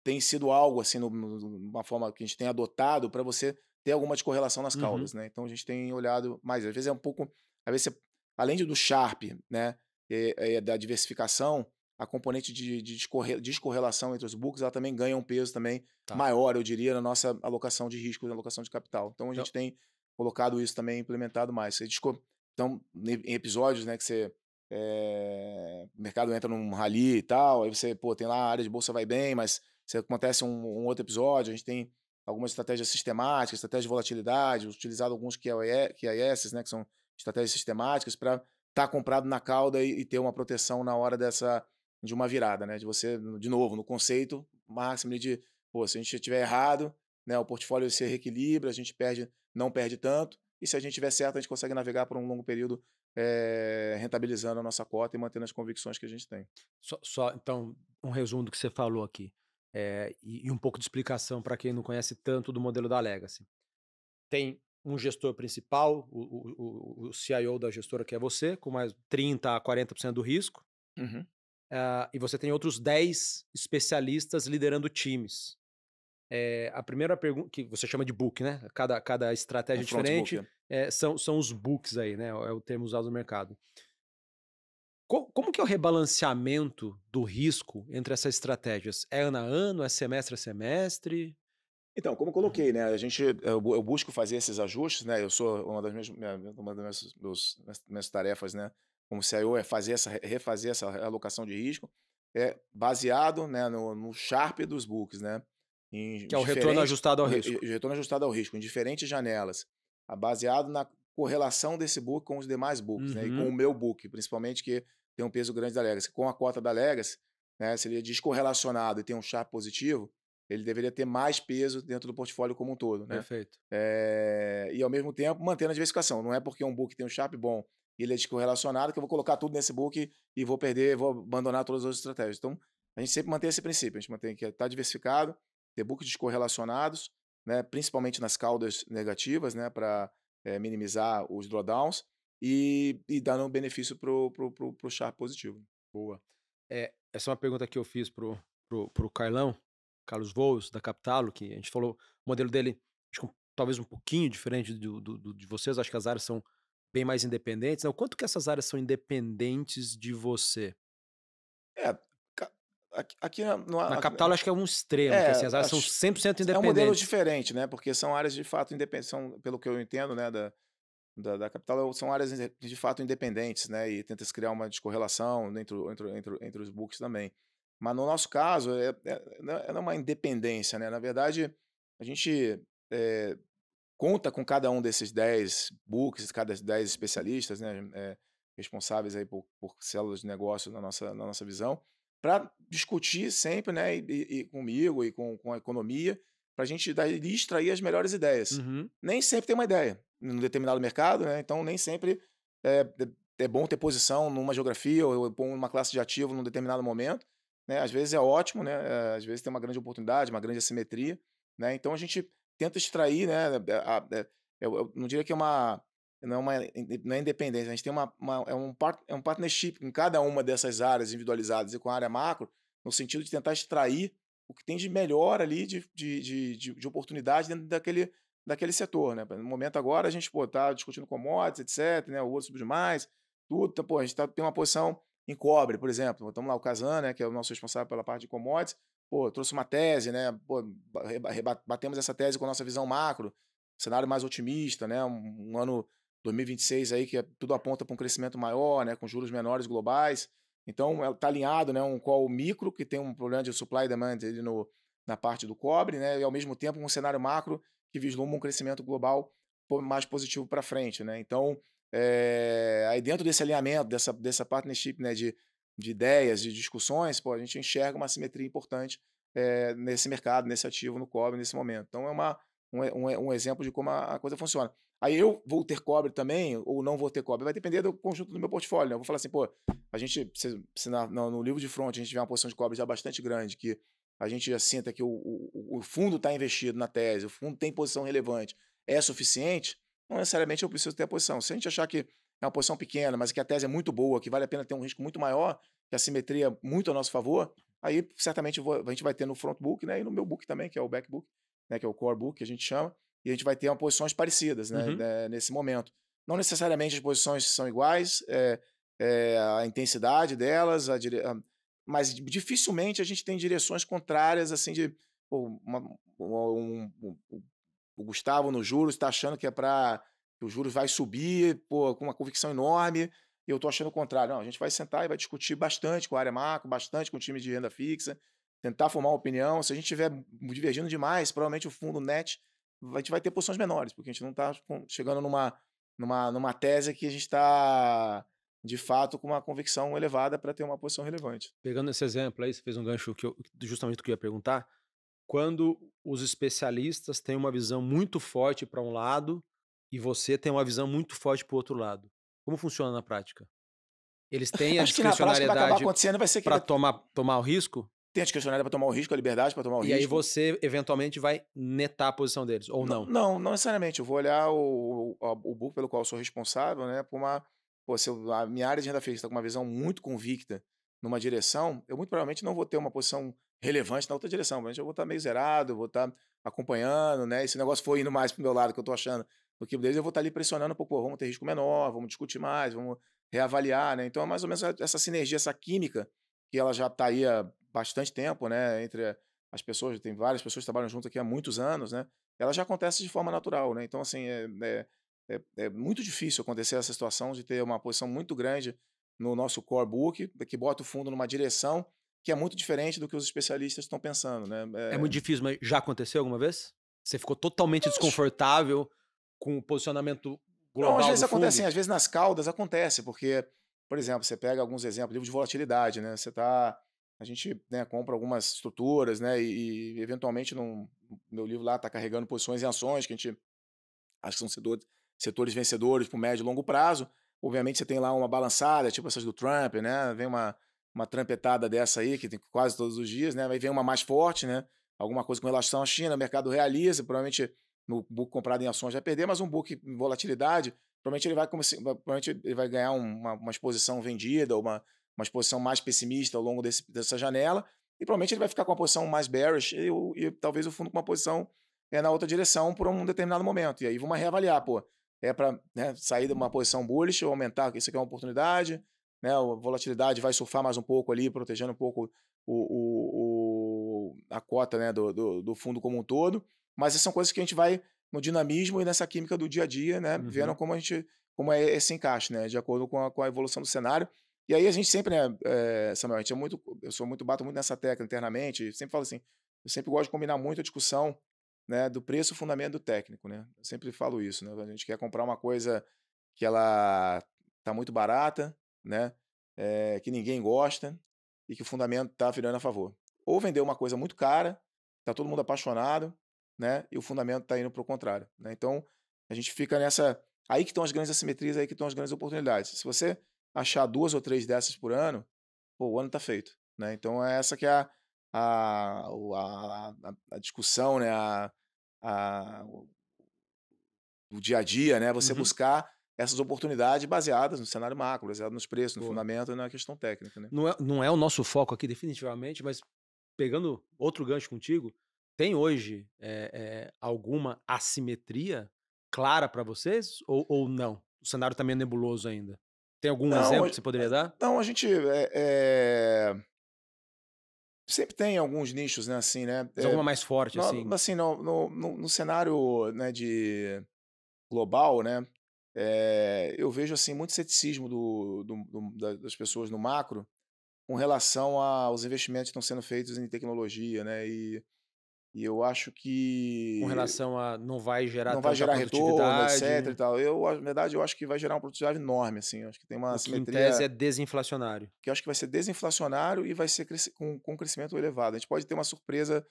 Tem sido algo assim, uma forma que a gente tem adotado para você ter alguma descorrelação nas Uhum. caudas, né? Então a gente tem olhado mais, às vezes é um pouco, às vezes além do Sharp, né? Da diversificação, a componente de descorrelação entre os books, ela também ganha um peso também Tá. maior, eu diria, na nossa alocação de risco, na alocação de capital. Então a Então, gente tem colocado isso também, implementado mais. Então, em episódios, né, que o mercado entra num rally e tal, aí você, pô, tem lá a área de bolsa vai bem, mas se acontece um outro episódio, a gente tem algumas estratégias sistemáticas, estratégias de volatilidade, utilizado alguns QIS, né, que são estratégias sistemáticas para estar comprado na cauda e ter uma proteção na hora de uma virada, né? De você, de novo, no conceito máximo de, pô, se a gente estiver errado, né, o portfólio se reequilibra, a gente não perde tanto, e se a gente tiver certo, a gente consegue navegar por um longo período rentabilizando a nossa cota e mantendo as convicções que a gente tem. então, um resumo do que você falou aqui, e um pouco de explicação para quem não conhece tanto do modelo da Legacy. Tem um gestor principal, o CIO da gestora, que é você, com mais 30 a 40% do risco, Uhum. e você tem outros 10 especialistas liderando times. A primeira pergunta, que você chama de book, né? Cada Um estratégia front book. diferente, são os books aí, né? É o termo usado no mercado. Como que é o rebalanceamento do risco entre essas estratégias? É ano a ano? É semestre a semestre? Então, como eu coloquei, né, eu busco fazer esses ajustes, né, eu sou uma das minhas tarefas, né, como CIO é fazer refazer essa alocação de risco, baseado, né, no Sharp dos books, né, em Que é o retorno diferentes, ajustado ao o risco. retorno ajustado ao risco, em diferentes janelas, baseado na correlação desse book com os demais books, né, e com o Uhum. meu book, principalmente que tem um peso grande da Legacy. Com a cota da Legacy, né, se ele é descorrelacionado e tem um Sharp positivo, ele deveria ter mais peso dentro do portfólio como um todo, né? Perfeito. E ao mesmo tempo mantendo a diversificação. Não é porque um book tem um Sharp bom e ele é descorrelacionado, que eu vou colocar tudo nesse book e vou perder, vou abandonar todas as outras estratégias. Então, a gente sempre mantém esse princípio, a gente mantém que estar diversificado, ter books descorrelacionados, né, principalmente nas caudas negativas, né, para minimizar os drawdowns e dando um benefício pro Sharpe positivo. Boa. Essa é uma pergunta que eu fiz pro Carlão, Carlos Voos, da Capitalo, que a gente falou, o modelo dele, acho que talvez um pouquinho diferente de vocês, acho que as áreas são bem mais independentes, né? O quanto que essas áreas são independentes de você? É, ca aqui na no Na a Capital, eu acho que é um extremo, que é, assim, as áreas são acho 100% é um modelo independentes. diferente, né, porque são áreas de fato independentes, são, pelo que eu entendo, né, da Capital, são áreas de fato independentes, né, e tenta se criar uma descorrelação entre os books também. Mas no nosso caso, não é uma independência, né, na verdade, a gente, eh, conta com cada um desses 10 books, cada 10 especialistas, né, responsáveis aí por células de negócio na nossa visão, para discutir sempre, né, e comigo e com a economia, para a gente dali extrair as melhores ideias. Uhum. Nem sempre tem uma ideia num determinado mercado, né, então nem sempre é bom ter posição numa geografia ou pôr uma classe de ativo num determinado momento, né, às vezes é ótimo, né, às vezes tem uma grande oportunidade, uma grande assimetria, né, então a gente tenta extrair, né, eu não diria que não é independência, a gente tem um partnership com cada uma dessas áreas individualizadas e com a área macro, no sentido de tentar extrair o que tem de melhor ali de oportunidade dentro daquele setor, né. No momento agora a gente, pô, tá discutindo commodities, etc, né, o ouro subiu demais, tudo, então, pô, a gente tem uma posição em cobre, por exemplo, estamos lá o Kazan, né, que é o nosso responsável pela parte de commodities, pô, trouxe uma tese, né, pô, batemos essa tese com a nossa visão macro, cenário mais otimista, né, um ano 2026 aí que tudo aponta para um crescimento maior, né, com juros menores globais. Então, está alinhado, né, um call micro que tem um problema de supply e demand ali na parte do cobre, né, e ao mesmo tempo um cenário macro que vislumbra um crescimento global mais positivo para frente, né. Então, aí dentro desse alinhamento, dessa partnership, né, de ideias, de discussões, pô, a gente enxerga uma simetria importante nesse mercado, nesse ativo, no cobre, nesse momento. Então, um exemplo de como a coisa funciona. Aí eu vou ter cobre também, ou não vou ter cobre, vai depender do conjunto do meu portfólio, né? Eu vou falar assim, pô, a gente, se no livro de front a gente tiver uma posição de cobre já bastante grande, que a gente já sinta que o fundo está investido na tese, o fundo tem posição relevante, é suficiente, não necessariamente eu preciso ter a posição. Se a gente achar que é uma posição pequena, mas que a tese é muito boa, que vale a pena ter um risco muito maior, que a simetria é muito a nosso favor, aí certamente a gente vai ter no front book, né, e no meu book também, que é o back book, né, que é o core book que a gente chama, e a gente vai ter uma posições parecidas, né, Uhum. nesse momento. Não necessariamente as posições são iguais, a intensidade delas, mas dificilmente a gente tem direções contrárias, assim, de pô, o Gustavo no juros está achando que que os juros vai subir, pô, com uma convicção enorme, e eu estou achando o contrário. Não, a gente vai sentar e vai discutir bastante com a área macro, bastante com o time de renda fixa, tentar formar uma opinião. Se a gente estiver divergindo demais, provavelmente o fundo net a gente vai ter posições menores, porque a gente não está chegando numa tese que a gente está, de fato, com uma convicção elevada para ter uma posição relevante. Pegando esse exemplo aí, você fez um gancho justamente o que eu ia perguntar. Quando os especialistas têm uma visão muito forte para um lado e você tem uma visão muito forte para o outro lado, como funciona na prática? Eles têm a Acho que na prática vai acabar discricionariedade acontecendo, vai ser que para tomar o risco? tem a discricionária para tomar o risco, a liberdade para tomar o E aí risco. você eventualmente vai netar a posição deles, ou Não, não? não necessariamente. Eu vou olhar o book pelo qual eu sou responsável, né? Por uma. Pô, se a minha área de renda fixa está com uma visão muito convicta numa direção, eu muito provavelmente não vou ter uma posição relevante na outra direção. Mas eu vou estar meio zerado, eu vou estar acompanhando, né? E se o negócio for indo mais para o meu lado, que eu estou achando do que deles, eu vou estar ali pressionando um pouco, pô, vamos ter risco menor, vamos discutir mais, vamos reavaliar, né? Então é mais ou menos essa sinergia, essa química, que ela já está aí há bastante tempo, né? Entre as pessoas, tem várias pessoas que trabalham junto aqui há muitos anos, né? Ela já acontece de forma natural, né? Então, assim, é muito difícil acontecer essa situação de ter uma posição muito grande no nosso core book, que bota o fundo numa direção que é muito diferente do que os especialistas estão pensando, né? É muito difícil, mas já aconteceu alguma vez? Você ficou totalmente Acho- desconfortável com o posicionamento não, às global vezes do acontece fundo? assim, às vezes nas caudas acontece, porque, por exemplo, você pega alguns exemplos, livro de volatilidade, né? A gente, né, compra algumas estruturas, né? E eventualmente meu livro lá está carregando posições em ações que a gente acho que são setores vencedores para o médio e longo prazo. Obviamente você tem lá uma balançada, tipo essas do Trump, né? Vem uma trampetada dessa aí, que tem quase todos os dias, né? Aí vem uma mais forte, né? Alguma coisa com relação à China, o mercado realiza, provavelmente no book comprado em ações vai perder, mas um book em volatilidade, provavelmente provavelmente ele vai ganhar uma exposição vendida, uma exposição mais pessimista ao longo dessa janela, e provavelmente ele vai ficar com uma posição mais bearish e talvez o fundo com uma posição na outra direção por um determinado momento. E aí vamos reavaliar, pô, é para, né, sair de uma posição bullish ou aumentar, isso aqui é uma oportunidade, né, a volatilidade vai surfar mais um pouco ali, protegendo um pouco a cota, né, do fundo como um todo, mas essas são coisas que a gente vai no dinamismo e nessa química do dia a dia, né, vendo como é esse encaixe, né, de acordo com a evolução do cenário. E aí a gente sempre, né, Samuel, bato muito nessa tecla internamente, sempre falo assim, eu sempre gosto de combinar muito a discussão, né, do preço, fundamento do técnico, né? Eu sempre falo isso, né? A gente quer comprar uma coisa que ela tá muito barata, né? Que ninguém gosta e que o fundamento tá virando a favor. Ou vender uma coisa muito cara, tá todo mundo apaixonado, né? E o fundamento tá indo para o contrário, né? Então a gente fica nessa, aí que estão as grandes assimetrias, aí que estão as grandes oportunidades. Se você achar 2 ou 3 dessas por ano, pô, o ano tá feito, né? Então é essa que é a discussão, né? O dia a dia, né? Você Uhum. buscar essas oportunidades baseadas no cenário macro, baseado nos preços, no Boa. fundamento e na questão técnica, né? Não é o nosso foco aqui definitivamente, mas pegando outro gancho contigo, tem hoje, alguma assimetria clara para vocês ou não? O cenário tá meio nebuloso ainda. Tem algum Não, exemplo que você poderia dar? não, a gente sempre tem alguns nichos, né? Assim, né? Mas alguma mais forte, assim? Assim, no cenário, né, de global, né? Eu vejo assim muito ceticismo das pessoas no macro com relação aos investimentos que estão sendo feitos em tecnologia, né? E eu acho Com que relação a não vai gerar não vai tanta gerar retorno, etc. e produtividade, tal. Na verdade, eu acho que vai gerar uma produtividade enorme, assim. Eu acho que tem uma o que em tese assimetria é desinflacionário. que eu acho que vai ser desinflacionário e vai ser com crescimento elevado. A gente pode ter uma surpresa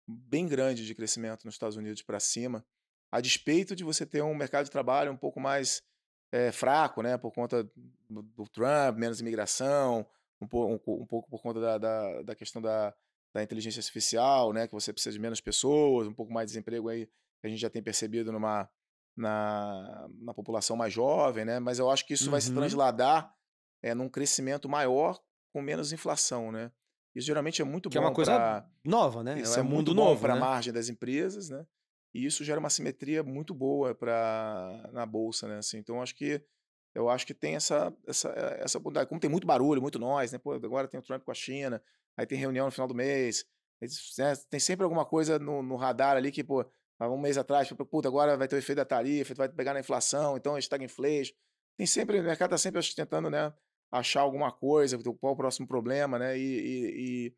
bem grande de crescimento nos Estados Unidos para cima, a despeito de você ter um mercado de trabalho um pouco mais fraco, né, por conta do Trump, menos imigração, um pouco por conta da questão da inteligência artificial, né, que você precisa de menos pessoas, um pouco mais de desemprego aí, que a gente já tem percebido na população mais jovem, né, mas eu acho que isso vai se Uhum. transladar num crescimento maior com menos inflação, né. Isso geralmente é muito Que é uma bom coisa para nova, né, isso é é um muito mundo bom novo, para a né. margem das empresas, né, e isso gera uma simetria muito boa na bolsa, né, assim. Então eu acho que tem essa oportunidade. Como tem muito barulho, muito nós, né, pô, agora tem o Trump com a China, aí tem reunião no final do mês, né, tem sempre alguma coisa no radar ali que, pô, há um mês atrás, tipo, puta, agora vai ter o efeito da tarifa, vai pegar na inflação, então stagflation. Tem sempre, o mercado está sempre tentando, né, achar alguma coisa, qual o próximo problema, né, e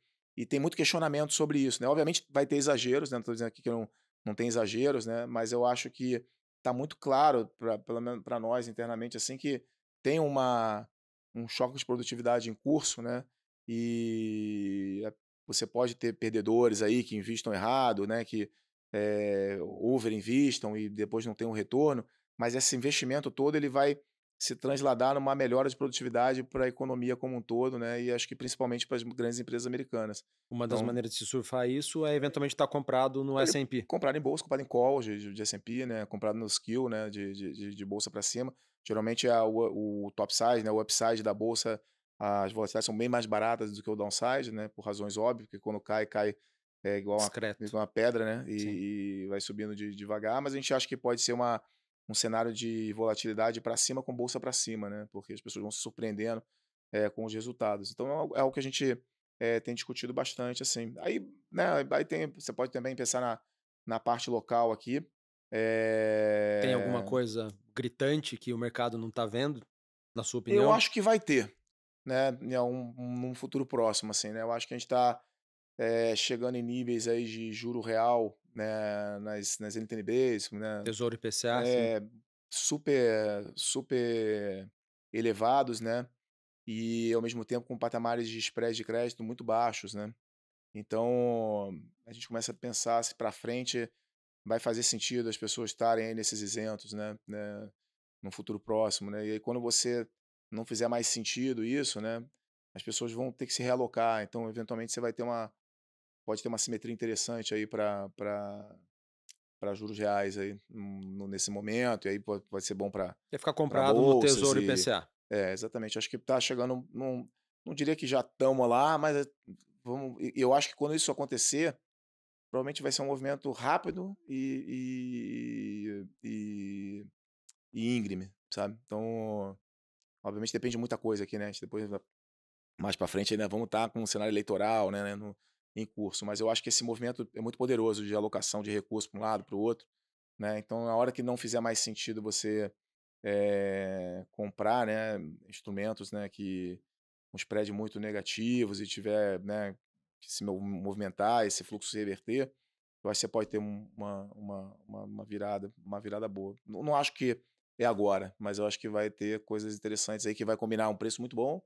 tem muito questionamento sobre isso, né? Obviamente vai ter exageros, né? Não estou dizendo aqui que não tem exageros, né? Mas eu acho que está muito claro, pelo menos para nós internamente, assim, que tem um choque de produtividade em curso, né? E você pode ter perdedores aí que investam errado, né? Que overinvistam e depois não tem um retorno, mas esse investimento todo ele vai se transladar numa melhora de produtividade para a economia como um todo, né? E acho que principalmente para as grandes empresas americanas. Uma das Então, maneiras de se surfar isso é eventualmente estar comprado no ele S&P. comprado em bolsa, comprado em call de S&P, né? Comprado no skill, né? De bolsa para cima. Geralmente é o top side, né? O upside da bolsa, as volatilidades são bem mais baratas do que o downside, né? Por razões óbvias, porque quando cai Discreto, igual uma pedra, né? sim. E vai subindo devagar, mas a gente acha que pode ser um cenário de volatilidade para cima com bolsa para cima, né? Porque as pessoas vão se surpreendendo com os resultados. Então é algo que a gente tem discutido bastante, assim. Aí, né, você pode também pensar na parte local aqui. Tem alguma Eh, coisa gritante que o mercado não está vendo, na sua eu opinião? acho que vai ter, né, num futuro próximo, assim, né? Eu acho que a gente está chegando em níveis aí de juro real, né, nas NTNBs, né, Tesouro IPCA, sim. eh, super elevados, né? E ao mesmo tempo com patamares de spread de crédito muito baixos, né? Então, a gente começa a pensar se para frente vai fazer sentido as pessoas estarem aí nesses isentos, né? num futuro próximo, né? E aí quando você não fizer mais sentido isso, né? As pessoas vão ter que se realocar, então eventualmente você vai ter pode ter uma simetria interessante aí para juros reais aí nesse momento, e aí vai ser bom para Quer ficar para comprado no bolsas Tesouro e IPCA. exatamente. Acho que está chegando não diria que já estamos lá, mas eu acho que quando isso acontecer, provavelmente vai ser um movimento rápido e íngreme, sabe? Então, obviamente depende de muita coisa aqui, né? A gente depois mais para frente ainda vamos estar com um cenário eleitoral, né, em curso, mas eu acho que esse movimento é muito poderoso de alocação de recursos para um lado, para o outro, né? Então, na hora que não fizer mais sentido você comprar, né, instrumentos, né, que com spread muito negativos e tiver, né, que se movimentar, esse fluxo se reverter, eu acho que você pode ter uma virada boa. Não acho que é agora, mas eu acho que vai ter coisas interessantes aí que vai combinar um preço muito bom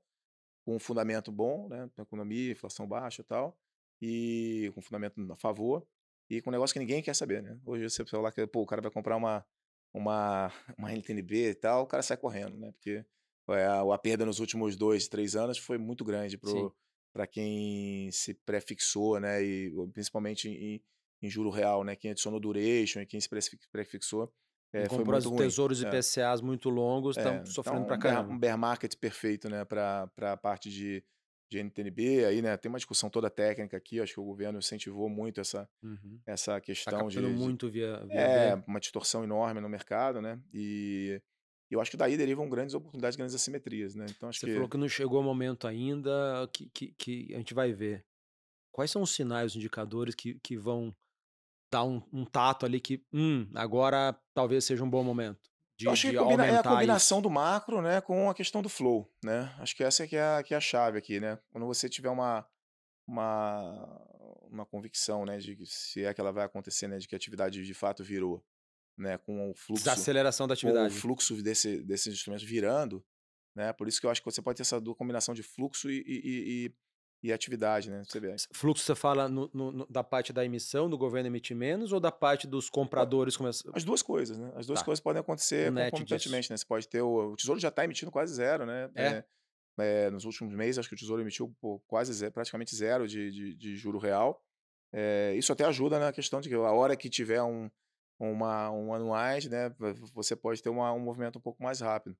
com um fundamento bom, né, com economia, inflação baixa e tal, e com fundamento a favor, e com um negócio que ninguém quer saber, né? Hoje você falar que pô, o cara vai comprar uma, uma NTNB e tal, o cara sai correndo, né? Porque a perda nos últimos 2, 3 anos foi muito grande Sim. para quem se prefixou, né? E principalmente em juro real, né? Quem adicionou duration e quem se prefixou, Quem foi comprou muito os ruim. tesouros IPCAs muito longos estão sofrendo Então pra um caramba. bear market perfeito, né, para a parte de NTNB, aí, né, tem uma discussão toda técnica aqui, acho que o governo incentivou muito Uhum. essa Tá questão captando de muito via B. uma distorção enorme no mercado, né, e eu acho que daí derivam grandes oportunidades, grandes assimetrias, né, então acho Você que falou que não chegou o momento ainda que a gente vai ver. Quais são os sinais, os indicadores que vão dar um tato ali que, agora talvez seja um bom momento eu de acho que de é a aumentar combinação isso? do macro, né, com a questão do flow, né, acho que essa é que é a chave aqui, né, quando você tiver uma uma convicção, né, de que se é que ela vai acontecer, né, de que a atividade de fato virou, né, Desaceleração da com o atividade. fluxo desses instrumentos virando, né, por isso que eu acho que você pode ter essa combinação de fluxo e atividade, né, você vê. Fluxo você fala da parte da emissão, do governo emitir menos ou da parte dos Po compradores começar. As 2 coisas, né, as 2 Tá, coisas podem um acontecer net disso. concomitantemente, né, você pode ter o Tesouro já está emitindo quase zero, né, É? nos últimos meses acho que o Tesouro emitiu, pô, quase praticamente zero de juro real. Isso até ajuda na questão de que a hora que tiver um anuais, né, você pode ter um movimento um pouco mais rápido.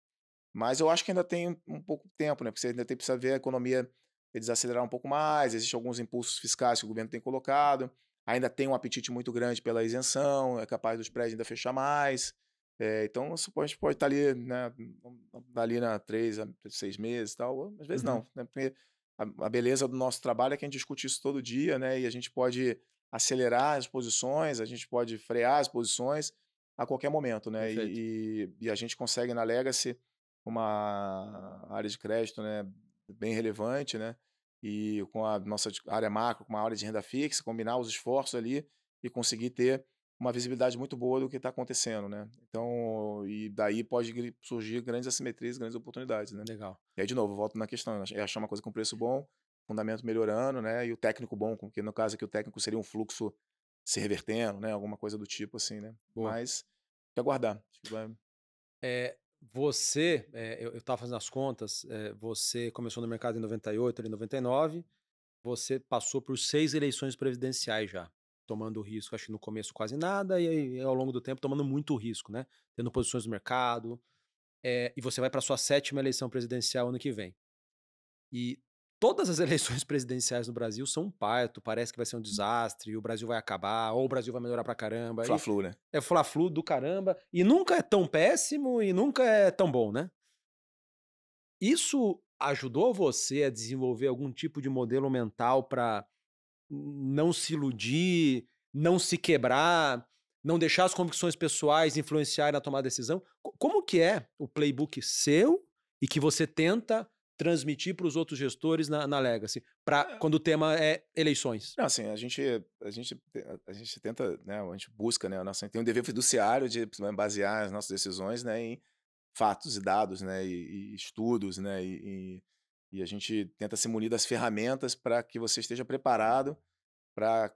Mas eu acho que ainda tem um pouco de tempo, né, porque você ainda precisa ver a economia desacelerar um pouco mais, existem alguns impulsos fiscais que o governo tem colocado, ainda tem um apetite muito grande pela isenção, é capaz dos prédios ainda fechar mais. Então isso a gente pode estar ali, né, ali na 3 a 6 meses e tal, às vezes Uhum. não, né, porque a beleza do nosso trabalho é que a gente discute isso todo dia, né, e a gente pode acelerar as posições, a gente pode frear as posições a qualquer momento, né, Perfeito. e a gente consegue na Legacy uma área de crédito, né, bem relevante, né, e com a nossa área macro, com uma área de renda fixa, combinar os esforços ali e conseguir ter uma visibilidade muito boa do que está acontecendo, né. Então, e daí pode surgir grandes assimetrias, grandes oportunidades, né. Legal. E aí de novo, volto na questão, é achar uma coisa com preço bom, fundamento melhorando, né, e o técnico bom, porque no caso aqui o técnico seria um fluxo se revertendo, né, alguma coisa do tipo assim, né. Boa. Mas, tem que aguardar, acho que vai. Você, eu estava fazendo as contas, você começou no mercado em 98, ali em 99, você passou por 6 eleições presidenciais já, tomando risco, acho que no começo quase nada, e aí ao longo do tempo tomando muito risco, né, tendo posições no mercado, e você vai para sua 7ª eleição presidencial ano que vem. E todas as eleições presidenciais no Brasil são um parto, parece que vai ser um desastre, o Brasil vai acabar, ou o Brasil vai melhorar pra caramba, e Fla-flu, né. é fla-flu do caramba, e nunca é tão péssimo e nunca é tão bom, né. Isso ajudou você a desenvolver algum tipo de modelo mental para não se iludir, não se quebrar, não deixar as convicções pessoais influenciarem na tomada de decisão? Como que é o playbook seu e que você tenta transmitir para os outros gestores na Legacy, para quando o tema é eleições? Não, assim, a gente tenta, né, a gente busca, né, a nossa tem um dever fiduciário de basear as nossas decisões, né, em fatos e dados, né, e estudos, né, e a gente tenta se munir das ferramentas para que você esteja preparado para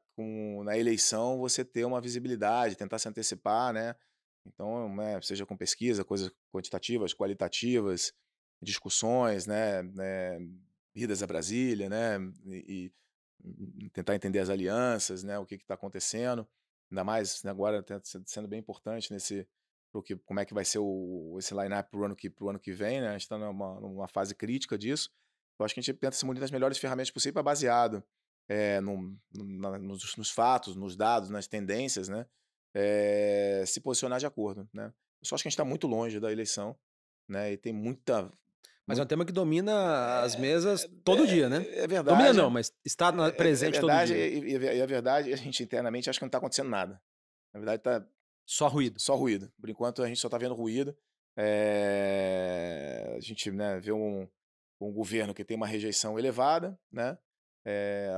na eleição você ter uma visibilidade, tentar se antecipar, né, Então, né, seja com pesquisa, coisas quantitativas, qualitativas, discussões, né, idas a Brasília, né, e tentar entender as alianças, né, o que está acontecendo, ainda mais, né, agora sendo bem importante como é que vai ser esse line-up para o ano que vem, né, a gente está numa fase crítica disso. Eu acho que a gente tenta se munir das melhores ferramentas possíveis, baseado nos fatos, nos dados, nas tendências, né, se posicionar de acordo, né. Eu só acho que a gente está muito longe da eleição, né, e tem Mas é um tema que domina as é mesas todo dia, né? é Domina verdade, não, mas está é presente todo verdade dia. e é verdade, a gente internamente acha que não está acontecendo nada. Na verdade tá Só ruído. só ruído. Por enquanto a gente só está vendo ruído. A gente, né, vê um governo que tem uma rejeição elevada, né,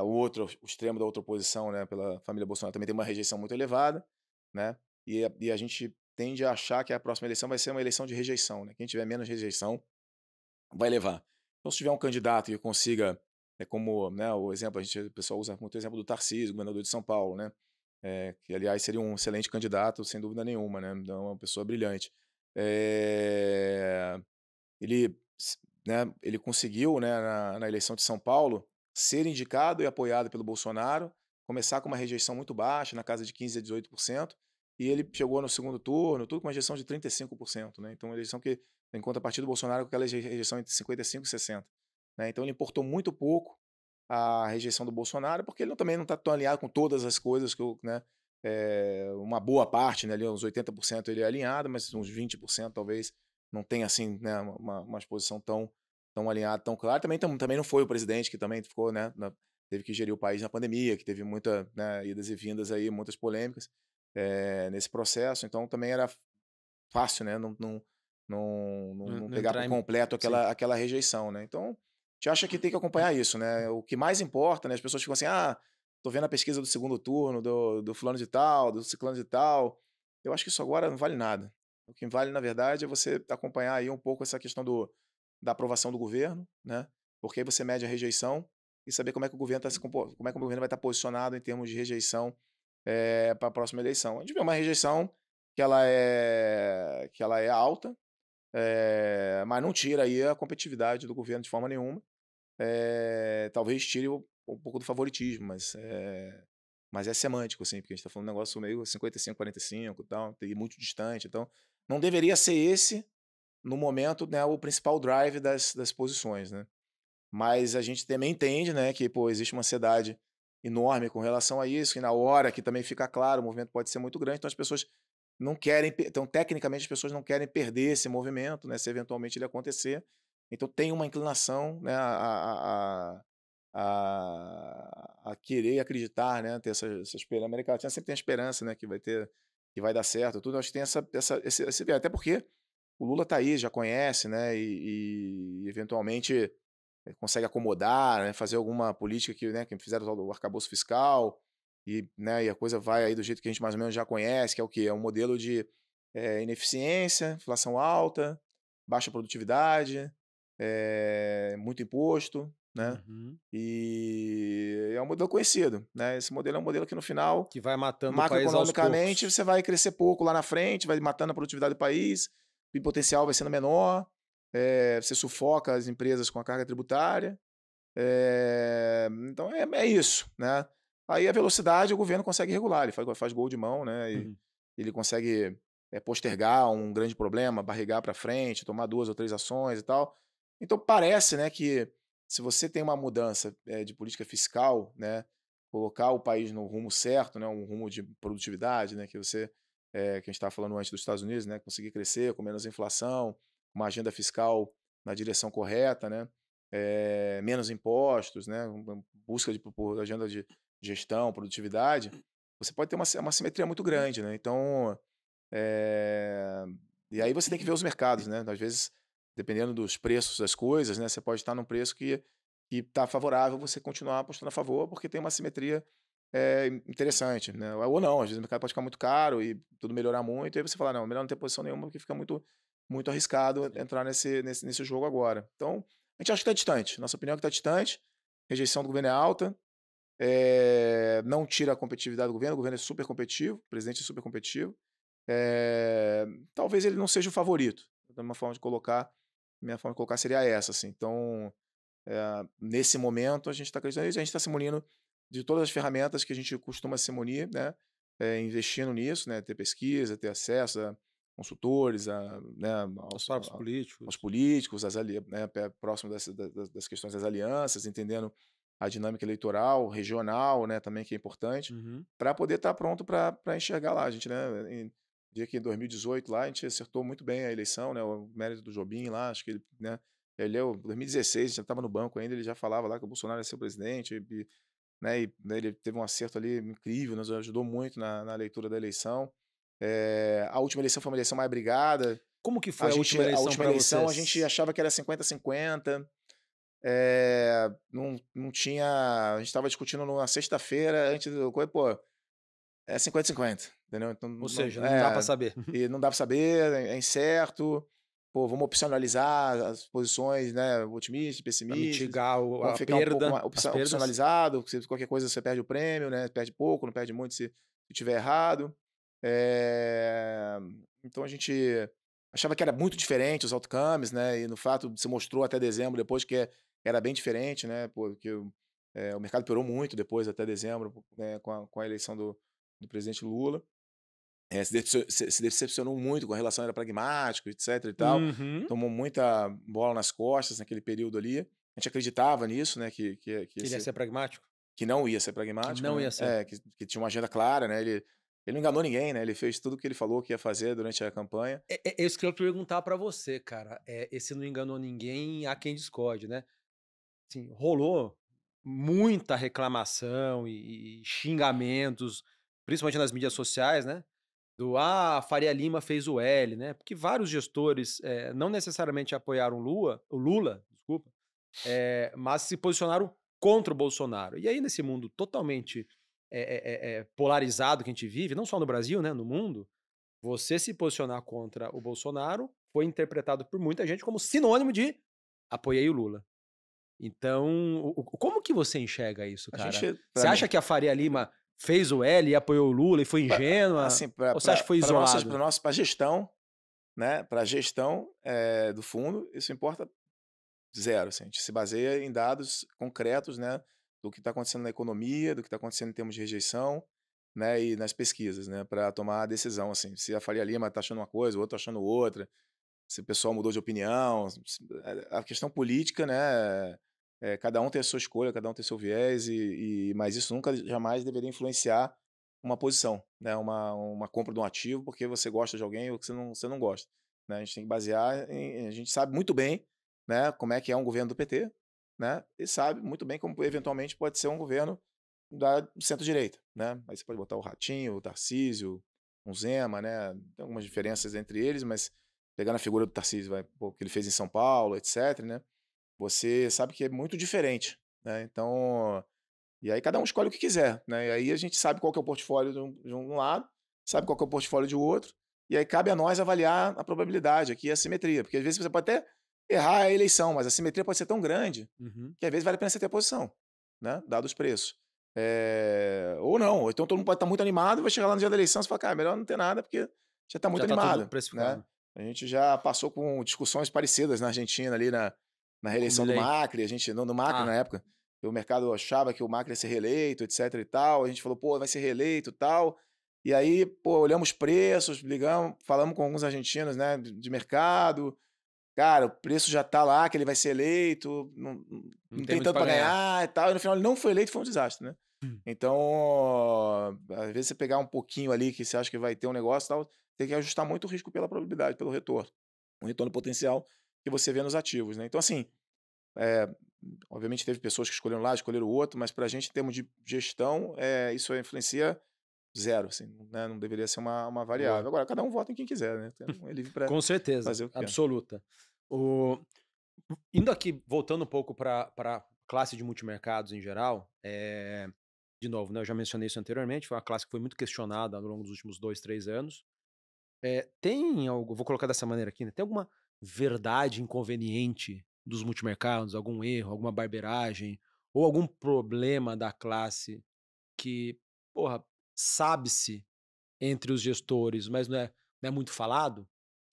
o extremo da outra oposição, né, pela família Bolsonaro também tem uma rejeição muito elevada, né, e a gente tende a achar que a próxima eleição vai ser uma eleição de rejeição, né, quem tiver menos rejeição vai levar. Então, se tiver um candidato que consiga, como, né, o pessoal usa muito o exemplo do Tarcísio, governador de São Paulo, né, que aliás seria um excelente candidato, sem dúvida nenhuma, né, então, é uma pessoa brilhante. Eh, ele, né, ele conseguiu, né, na eleição de São Paulo, ser indicado e apoiado pelo Bolsonaro, começar com uma rejeição muito baixa, na casa de 15 a 18%, e ele chegou no segundo turno, tudo com uma rejeição de 35%, né? Então, uma eleição que, em contrapartida, do Bolsonaro com aquela rejeição entre 55% e 60%. Né? Então, ele importou muito pouco a rejeição do Bolsonaro, porque ele também não está tão alinhado com todas as coisas né? Uma boa parte, né, ali, uns 80% ele é alinhado, mas uns 20% talvez não tem assim, né, uma exposição tão alinhada, tão clara. Também não foi o presidente que também ficou, né, teve que gerir o país na pandemia, que teve muita, né, idas e vindas aí, muitas polêmicas nesse processo. Então também era fácil, né, não Não pegar entrar por em. completo Sim. aquela rejeição, né. Então, a gente acha que tem que acompanhar isso, né. O que mais importa, né, as pessoas ficam assim: "Ah, tô vendo a pesquisa do segundo turno, do fulano de tal, do ciclano de tal". Eu acho que isso agora não vale nada. O que vale, na verdade, é você acompanhar aí um pouco essa questão da aprovação do governo, né, porque aí você mede a rejeição e saber como é que o governo como é que o governo vai estar posicionado em termos de rejeição, para a próxima eleição. A gente vê uma rejeição que ela é alta, mas não tira aí a competitividade do governo de forma nenhuma. Talvez tire um pouco do favoritismo, mas é semântico, assim, porque a gente está falando de um negócio meio 55-45 e tal, e muito distante. Então, não deveria ser esse, no momento, né, o principal drive das posições, né? Mas a gente também entende, né, que pô, existe uma ansiedade enorme com relação a isso, e na hora que também fica claro, o movimento pode ser muito grande, então as pessoas não querem, então tecnicamente as pessoas não querem perder esse movimento, né, se eventualmente ele acontecer. Então tem uma inclinação, né, a querer e acreditar, né, ter essa esperança. A América Latina sempre tem a esperança, né, que vai dar certo, tudo. Acho que tem esse até porque o Lula tá aí, já conhece, né, e eventualmente consegue acomodar, né, fazer alguma política que fizeram o arcabouço fiscal, né, e a coisa vai aí do jeito que a gente mais ou menos já conhece, que é o quê? É um modelo de ineficiência, inflação alta, baixa produtividade, muito imposto, né? Uhum. E é um modelo conhecido, né? Esse modelo é um modelo que no final, Que vai matando o país aos macroeconomicamente, poucos. você vai crescer pouco lá na frente, vai matando a produtividade do país, o potencial vai sendo menor, você sufoca as empresas com a carga tributária. Então é isso, né? Aí a velocidade o governo consegue regular, ele faz gol de mão, né? E Uhum. ele consegue postergar um grande problema, barrigar para frente, tomar 2 ou 3 ações e tal. Então parece, né, que se você tem uma mudança de política fiscal, né, colocar o país no rumo certo, né, um rumo de produtividade, né, que a gente estava falando antes dos Estados Unidos, né, conseguir crescer com menos inflação, uma agenda fiscal na direção correta, né, menos impostos, né, uma busca por agenda de gestão, produtividade, você pode ter uma simetria muito grande, né? Então, eh, e aí você tem que ver os mercados, né? Às vezes, dependendo dos preços das coisas, né, você pode estar num preço que está favorável você continuar apostando a favor, porque tem uma simetria interessante, né? Ou não, às vezes o mercado pode ficar muito caro e tudo melhorar muito, e aí você fala, não, melhor não ter posição nenhuma, porque fica muito arriscado Sim. entrar nesse jogo agora. Então, a gente acha que está distante. Nossa opinião é que está distante. Rejeição do governo é alta. Não tira a competitividade do governo. O governo é super competitivo. O presidente é super competitivo. talvez ele não seja o favorito. Minha forma de colocar seria essa, assim. Então, nesse momento, a gente está acreditando nisso, a gente está se munindo de todas as ferramentas que a gente costuma se munir, né? Investindo nisso, né? Ter pesquisa, ter acesso a consultores, né? Os próprios Aos políticos. políticos, né? Próximo das questões das alianças, entendendo a dinâmica eleitoral, regional, né? Também que é importante, Uhum. para poder estar pronto para enxergar lá. A gente, né? Dia que em 2018 lá, a gente acertou muito bem a eleição, né? O mérito do Jobim lá, acho que ele, né? Ele é o 2016, já estava no banco ainda, ele já falava lá que o Bolsonaro ia ser o presidente, né, né, ele teve um acerto ali incrível, nos ajudou muito na leitura da eleição. A última eleição foi uma eleição mais brigada. Como que foi a última A eleição última para eleição a gente vocês? achava que era 50-50. Não tinha. A gente estava discutindo numa sexta-feira, antes do coisa, pô, é 50-50, entendeu? Então, Ou seja, não dá para saber. e não dá para saber, é incerto. Pô, vamos opcionalizar as posições, né? Otimistas, Para pessimistas. mitigar Vamos a ficar um pouco perda, mais as perdas. opcionalizado. Se qualquer coisa você perde o prêmio, né? Perde pouco, não perde muito se tiver errado. Então a gente achava que era muito diferente os outcomes, né? E no fato se mostrou até dezembro depois que era bem diferente, né? Porque o mercado piorou muito depois até dezembro, né? Com a eleição do presidente Lula. Se decepcionou muito com a relação, era pragmático, etc e tal. Uhum. Tomou muita bola nas costas naquele período ali. A gente acreditava nisso, né? Que ele ia ser pragmático? Que não ia ser Que pragmático, não né? ia ser. Que tinha uma agenda clara, né? Ele não enganou ninguém, né? Ele fez tudo o que ele falou que ia fazer durante a campanha. É isso que eu ia perguntar para você, cara. Esse não enganou ninguém, há quem discorde, né? Assim, rolou muita reclamação e xingamentos, principalmente nas mídias sociais, né? Faria Lima fez o L, né? Porque vários gestores não necessariamente apoiaram o Lula, desculpa, mas se posicionaram contra o Bolsonaro. E aí, nesse mundo totalmente polarizado que a gente vive, não só no Brasil, né? No mundo, você se posicionar contra o Bolsonaro foi interpretado por muita gente como sinônimo de apoiei o Lula. Então, como que você enxerga isso, A cara? gente, Você para mim, acha que a Faria Lima fez o L e apoiou o Lula e foi ingênua? assim, Ou você acha que foi para isolado? para gestão, né? Para a gestão do fundo, isso importa zero. Assim, a gente se baseia em dados concretos, né? Do que está acontecendo na economia, do que está acontecendo em termos de rejeição, né? E nas pesquisas, né? Para tomar a decisão, assim. Se a Faria Lima está achando uma coisa, o outro tá achando outra, se o pessoal mudou de opinião, a questão política, né? Cada um tem a sua escolha, cada um tem seu viés, mas isso nunca, jamais deveria influenciar uma posição, né? Uma compra de um ativo porque você gosta de alguém ou que você não gosta, né? A gente tem que basear a gente sabe muito bem, né? Como é que é um governo do PT, né? E sabe muito bem como eventualmente pode ser um governo do centro-direita, né? Aí você pode botar o Ratinho, o Tarcísio, um Zema, né? Tem algumas diferenças entre eles, mas pegando a figura do Tarcísio, o que ele fez em São Paulo, etc, né? Você sabe que é muito diferente, né? Então, e aí cada um escolhe o que quiser, né? E aí a gente sabe qual que é o portfólio de um lado, sabe qual que é o portfólio de outro, e aí cabe a nós avaliar a probabilidade aqui, a simetria, porque às vezes você pode até errar a eleição, mas a simetria pode ser tão grande Uhum. que às vezes vale a pena você ter posição, né? Dados os preços. Ou não, ou então todo mundo pode estar muito animado, vai chegar lá no dia da eleição e fala, cara, melhor não ter nada porque já está muito Já tá tudo animado, né? precificado. A gente já passou com discussões parecidas na Argentina ali na Com reeleição do Milei. Macri, a gente no Macri na Ah, época, o mercado achava que o Macri ia ser reeleito, etc e tal, a gente falou, pô, vai ser reeleito e tal, e aí, pô, olhamos preços, ligamos, falamos com alguns argentinos, né, de mercado, cara, o preço já tá lá, que ele vai ser eleito, não não tem tem muito tanto para para ganhar. ganhar e tal, e no final ele não foi eleito, foi um desastre, né. Hum. Então, às vezes você pegar um pouquinho ali que você acha que vai ter um negócio e tal, tem que ajustar muito o risco pela probabilidade, pelo retorno, o retorno potencial que você vê nos ativos, né. Então assim, eh, obviamente teve pessoas que escolheram um lado, escolheram o outro, mas para a gente em termos de gestão, isso influencia zero, assim, né, não deveria ser uma Boa. variável. Agora cada um vota em quem quiser, né, é livre para Com certeza, fazer o que quer. absoluta. O Indo aqui, voltando um pouco para classe de multimercados em geral, de novo, né, eu já mencionei isso anteriormente, foi uma classe que foi muito questionada ao longo dos últimos 2, 3 anos. Tem algo, vou colocar dessa maneira aqui, né, tem alguma verdade inconveniente dos multimercados, algum erro, alguma barbeiragem ou algum problema da classe que, porra, sabe-se entre os gestores, mas não é muito falado?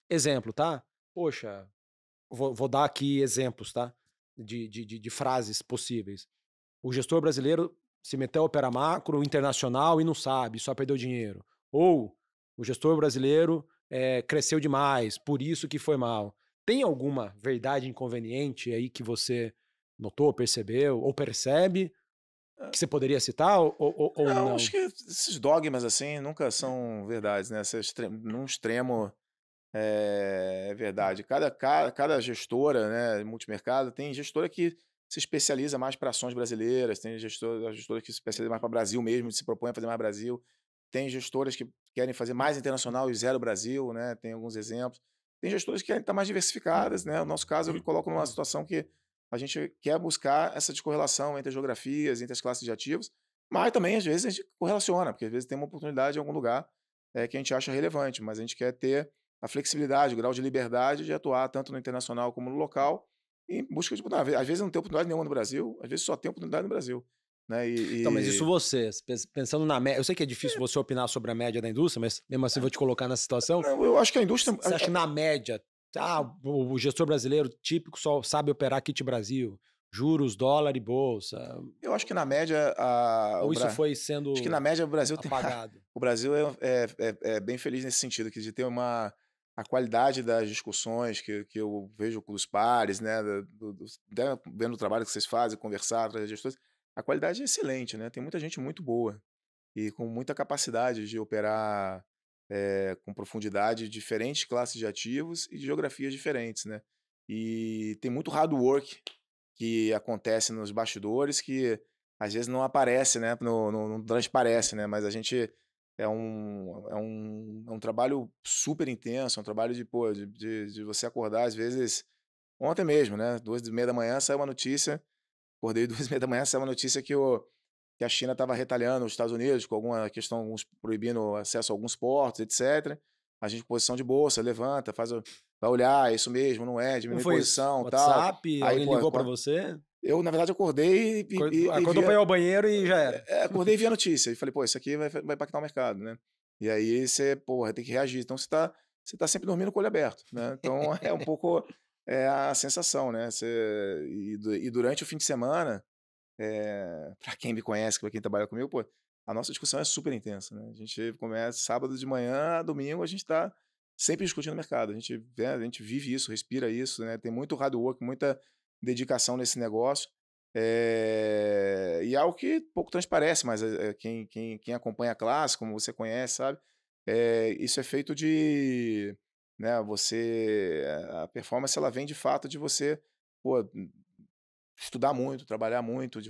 Exemplo, tá? Poxa, vou dar aqui exemplos, tá? De frases possíveis. O gestor brasileiro se meteu a operar macro internacional e não sabe, só perdeu dinheiro. Ou o gestor brasileiro cresceu demais, por isso que foi mal. Tem alguma verdade inconveniente aí que você notou, percebeu ou percebe que você poderia citar ou Não, não? acho que esses dogmas, assim, nunca são verdades, né? Num extremo é verdade. Cada gestora, né, multimercado, tem gestora que se especializa mais para ações brasileiras, tem gestora que se especializa mais para Brasil mesmo, se propõe a fazer mais Brasil. Tem gestoras que querem fazer mais internacional e zero Brasil, né? Tem alguns exemplos. Tem gestoras que querem estar mais diversificadas, né? No nosso caso, eu me coloco numa situação que a gente quer buscar essa descorrelação entre as geografias, entre as classes de ativos, mas também, às vezes, a gente correlaciona, porque às vezes tem uma oportunidade em algum lugar que a gente acha relevante, mas a gente quer ter a flexibilidade, o grau de liberdade de atuar tanto no internacional como no local, em busca de oportunidade. Às vezes não tem oportunidade nenhuma no Brasil, às vezes só tem oportunidade no Brasil. Né? Então, mas isso você, pensando na média, eu sei que é difícil você opinar sobre a média da indústria, mas mesmo assim vou te colocar na situação. Não, eu acho que a indústria. Você acha que na média, o gestor brasileiro típico só sabe operar kit Brasil, juros, dólar e bolsa? Eu acho que na média. Ou isso foi sendo Acho que na média o Brasil tem. apagado? O Brasil é bem feliz nesse sentido, que de ter a qualidade das discussões que eu vejo com os pares, né, vendo o trabalho que vocês fazem, conversar, trazer gestores, a qualidade é excelente, né? Tem muita gente muito boa e com muita capacidade de operar com profundidade diferentes classes de ativos e de geografias diferentes, né? E tem muito hard work que acontece nos bastidores que às vezes não aparece, né? Não transparece, né? Mas a gente é um trabalho super intenso, é um trabalho de você acordar, às vezes, ontem mesmo, né? 2h30 da manhã saiu uma notícia, acordei 2h30 da manhã, saiu uma notícia que a China estava retalhando os Estados Unidos com alguma questão, alguns proibindo acesso a alguns portos, etc. A gente, posição de bolsa, levanta, vai olhar, é isso mesmo, não é, Como diminui foi isso? posição, tal. WhatsApp? Aí, Alguém pô, ligou para você? eu, na verdade, acordei e vi, Acordou para ir ao banheiro e já era. acordei e vi a notícia. E falei, pô, isso aqui vai impactar o mercado, né? E aí você, porra, tem que reagir. Então você tá sempre dormindo com o olho aberto, né? Então é um pouco a sensação, né? E durante o fim de semana, para quem me conhece, para quem trabalha comigo, pô, a nossa discussão é super intensa, né? A gente começa sábado de manhã, domingo, a gente está sempre discutindo o mercado. A gente vive isso, respira isso, né? Tem muito hard work, muita dedicação nesse negócio. E é algo que pouco transparece, mas quem acompanha a classe, como você conhece, sabe? Isso é feito de, né? A performance ela vem de fato de você, pô, estudar muito, trabalhar muito,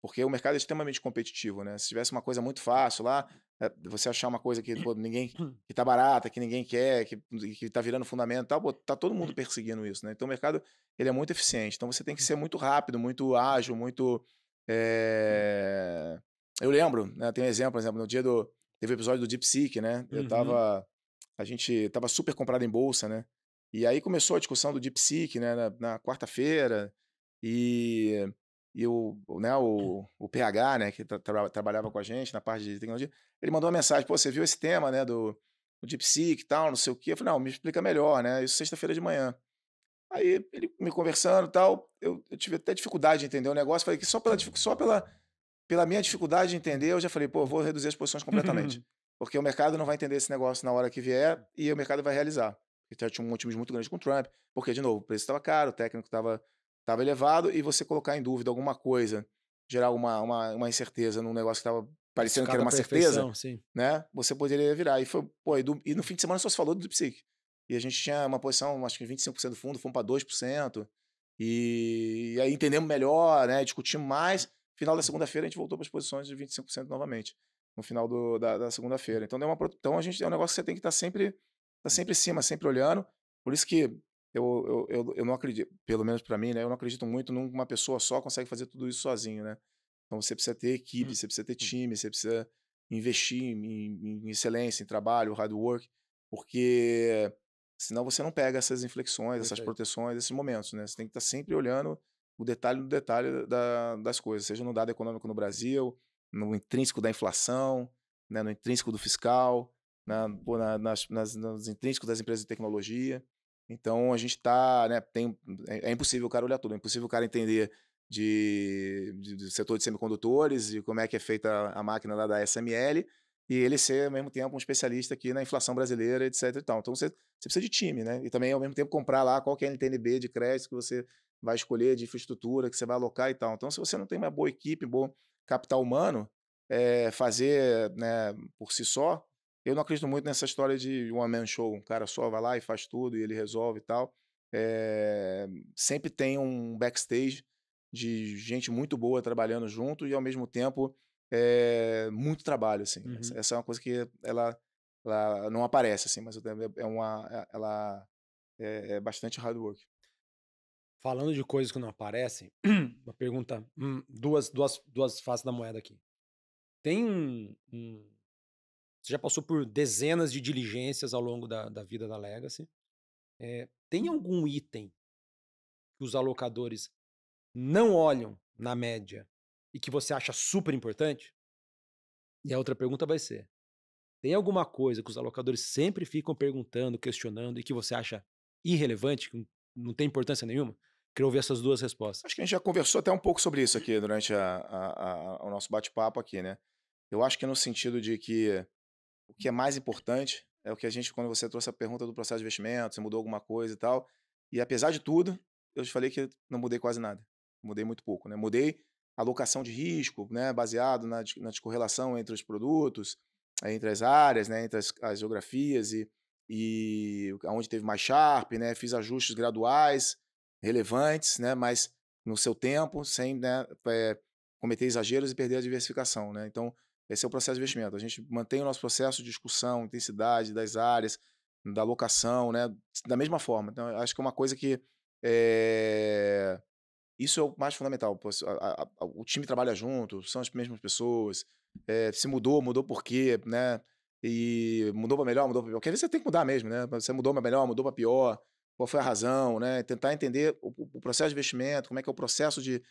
porque o mercado é extremamente competitivo, né? Se tivesse uma coisa muito fácil lá, você achar uma coisa que, pô, ninguém, que tá barata, que ninguém quer, que tá virando fundamental, pô, tá todo mundo perseguindo isso, né? Então o mercado, ele é muito eficiente. Então você tem que ser muito rápido, muito ágil, muito... Eu lembro, né, tem um exemplo, por exemplo, teve o episódio do DeepSeek, né? Uhum. A gente tava super comprado em bolsa, né? E aí começou a discussão do DeepSeek, né, na quarta-feira, e, o PH, né, que trabalhava com a gente na parte de tecnologia, ele mandou uma mensagem, pô, você viu esse tema, né, do DeepSeek e tal, não sei o quê? Eu falei, não, me explica melhor, né, isso sexta-feira de manhã. Aí ele me conversando e tal, eu tive até dificuldade de entender o negócio, falei que só pela minha dificuldade de entender, eu já falei, pô, eu vou reduzir as posições completamente, porque o mercado não vai entender esse negócio na hora que vier e o mercado vai realizar. Porque tinha um otimismo muito grande com o Trump, porque, de novo, o preço estava caro, o técnico estava elevado, e você colocar em dúvida alguma coisa, gerar uma incerteza num negócio que estava parecendo que Precificado era à uma certeza, perfeição, sim. né? Você poderia virar. E foi, pô, e no fim de semana só se falou do DeepSeek. E a gente tinha uma posição, acho que 25% do fundo, fomos para 2%. E aí entendemos melhor, né? Discutimos mais. Final da segunda-feira a gente voltou para as posições de 25% novamente. No final da segunda-feira. Então, então a gente é um negócio que você tem que estar sempre em cima, sempre olhando. Por isso que eu não acredito, pelo menos para mim, né? Eu não acredito muito numa pessoa só consegue fazer tudo isso sozinho, né? Então você precisa ter equipe, você precisa ter time, você precisa investir em excelência, em trabalho, hard work, porque senão você não pega essas inflexões, essas Perfeito. proteções, esses momentos, né? Você tem que estar sempre olhando o detalhe do detalhe das coisas, seja no dado econômico no Brasil, no intrínseco da inflação, né, no intrínseco do fiscal, nos intrínsecos das empresas de tecnologia. Então, a gente está, né, é impossível o cara olhar tudo, é impossível o cara entender do setor de semicondutores e como é que é feita a máquina lá da SML, e ele ser, ao mesmo tempo, um especialista aqui na inflação brasileira, etc. E tal. Então, você precisa de time, né? E também, ao mesmo tempo, comprar lá qual que é a NTNB de crédito que você vai escolher, de infraestrutura que você vai alocar e tal. Então, se você não tem uma boa equipe, bom capital humano, fazer, né, por si só, eu não acredito muito nessa história de one man show. Um cara só vai lá e faz tudo e ele resolve e tal. Sempre tem um backstage de gente muito boa trabalhando junto e, ao mesmo tempo, muito trabalho, assim. Uhum. Essa é uma coisa que ela não aparece, assim, mas ela é bastante hard work. Falando de coisas que não aparecem, uma pergunta, duas faces da moeda aqui. Tem você já passou por dezenas de diligências ao longo da vida da Legacy. Tem algum item que os alocadores não olham na média e que você acha super importante? E a outra pergunta vai ser: tem alguma coisa que os alocadores sempre ficam perguntando, questionando e que você acha irrelevante, que não tem importância nenhuma? Queria ouvir essas duas respostas. Acho que a gente já conversou até um pouco sobre isso aqui durante o nosso bate-papo aqui, né? Eu acho que no sentido de que o que é mais importante é o que a gente, quando você trouxe a pergunta do processo de investimento, você mudou alguma coisa e tal. E apesar de tudo, eu te falei que não mudei quase nada. Mudei muito pouco, né? Mudei a alocação de risco, né? Baseado na descorrelação entre os produtos, entre as áreas, né? Entre as geografias e onde teve mais Sharpe, né? Fiz ajustes graduais, relevantes, né? Mas no seu tempo, sem, né, cometer exageros e perder a diversificação, né? Então, esse é o processo de investimento. A gente mantém o nosso processo de discussão, intensidade das áreas, da alocação, né? Da mesma forma. Então, eu acho que é uma coisa que isso é o mais fundamental. O time trabalha junto, são as mesmas pessoas. Se mudou, mudou por quê, né? E mudou para melhor, mudou para pior. Porque às vezes você tem que mudar mesmo, né? Você mudou para melhor, mudou para pior. Qual foi a razão, né? Tentar entender o processo de investimento, como é que é o processo de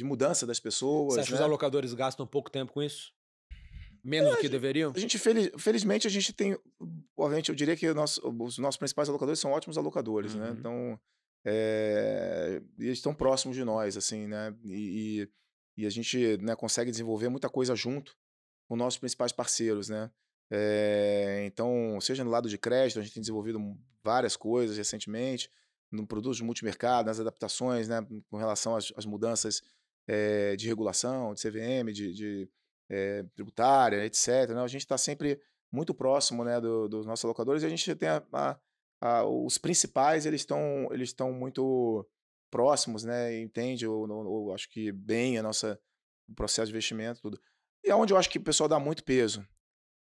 mudança das Você pessoas, acha que os né? alocadores gastam pouco tempo com isso? Menos do que deveriam? A gente, felizmente, a gente tem. Obviamente, eu diria que os nossos principais alocadores são ótimos alocadores, né? Uhum. Então, eles estão próximos de nós, assim, né? E a gente, né, consegue desenvolver muita coisa junto com nossos principais parceiros, né? Então, seja no lado de crédito, a gente tem desenvolvido várias coisas recentemente, no produto de multimercado, nas adaptações, né, com relação às mudanças de regulação, de CVM, tributária, etc. Né? A gente está sempre muito próximo, né, dos nossos alocadores, e a gente tem os principais, eles estão muito próximos, né, entende, ou acho que bem o processo de investimento, tudo. E aonde eu acho que o pessoal dá muito peso,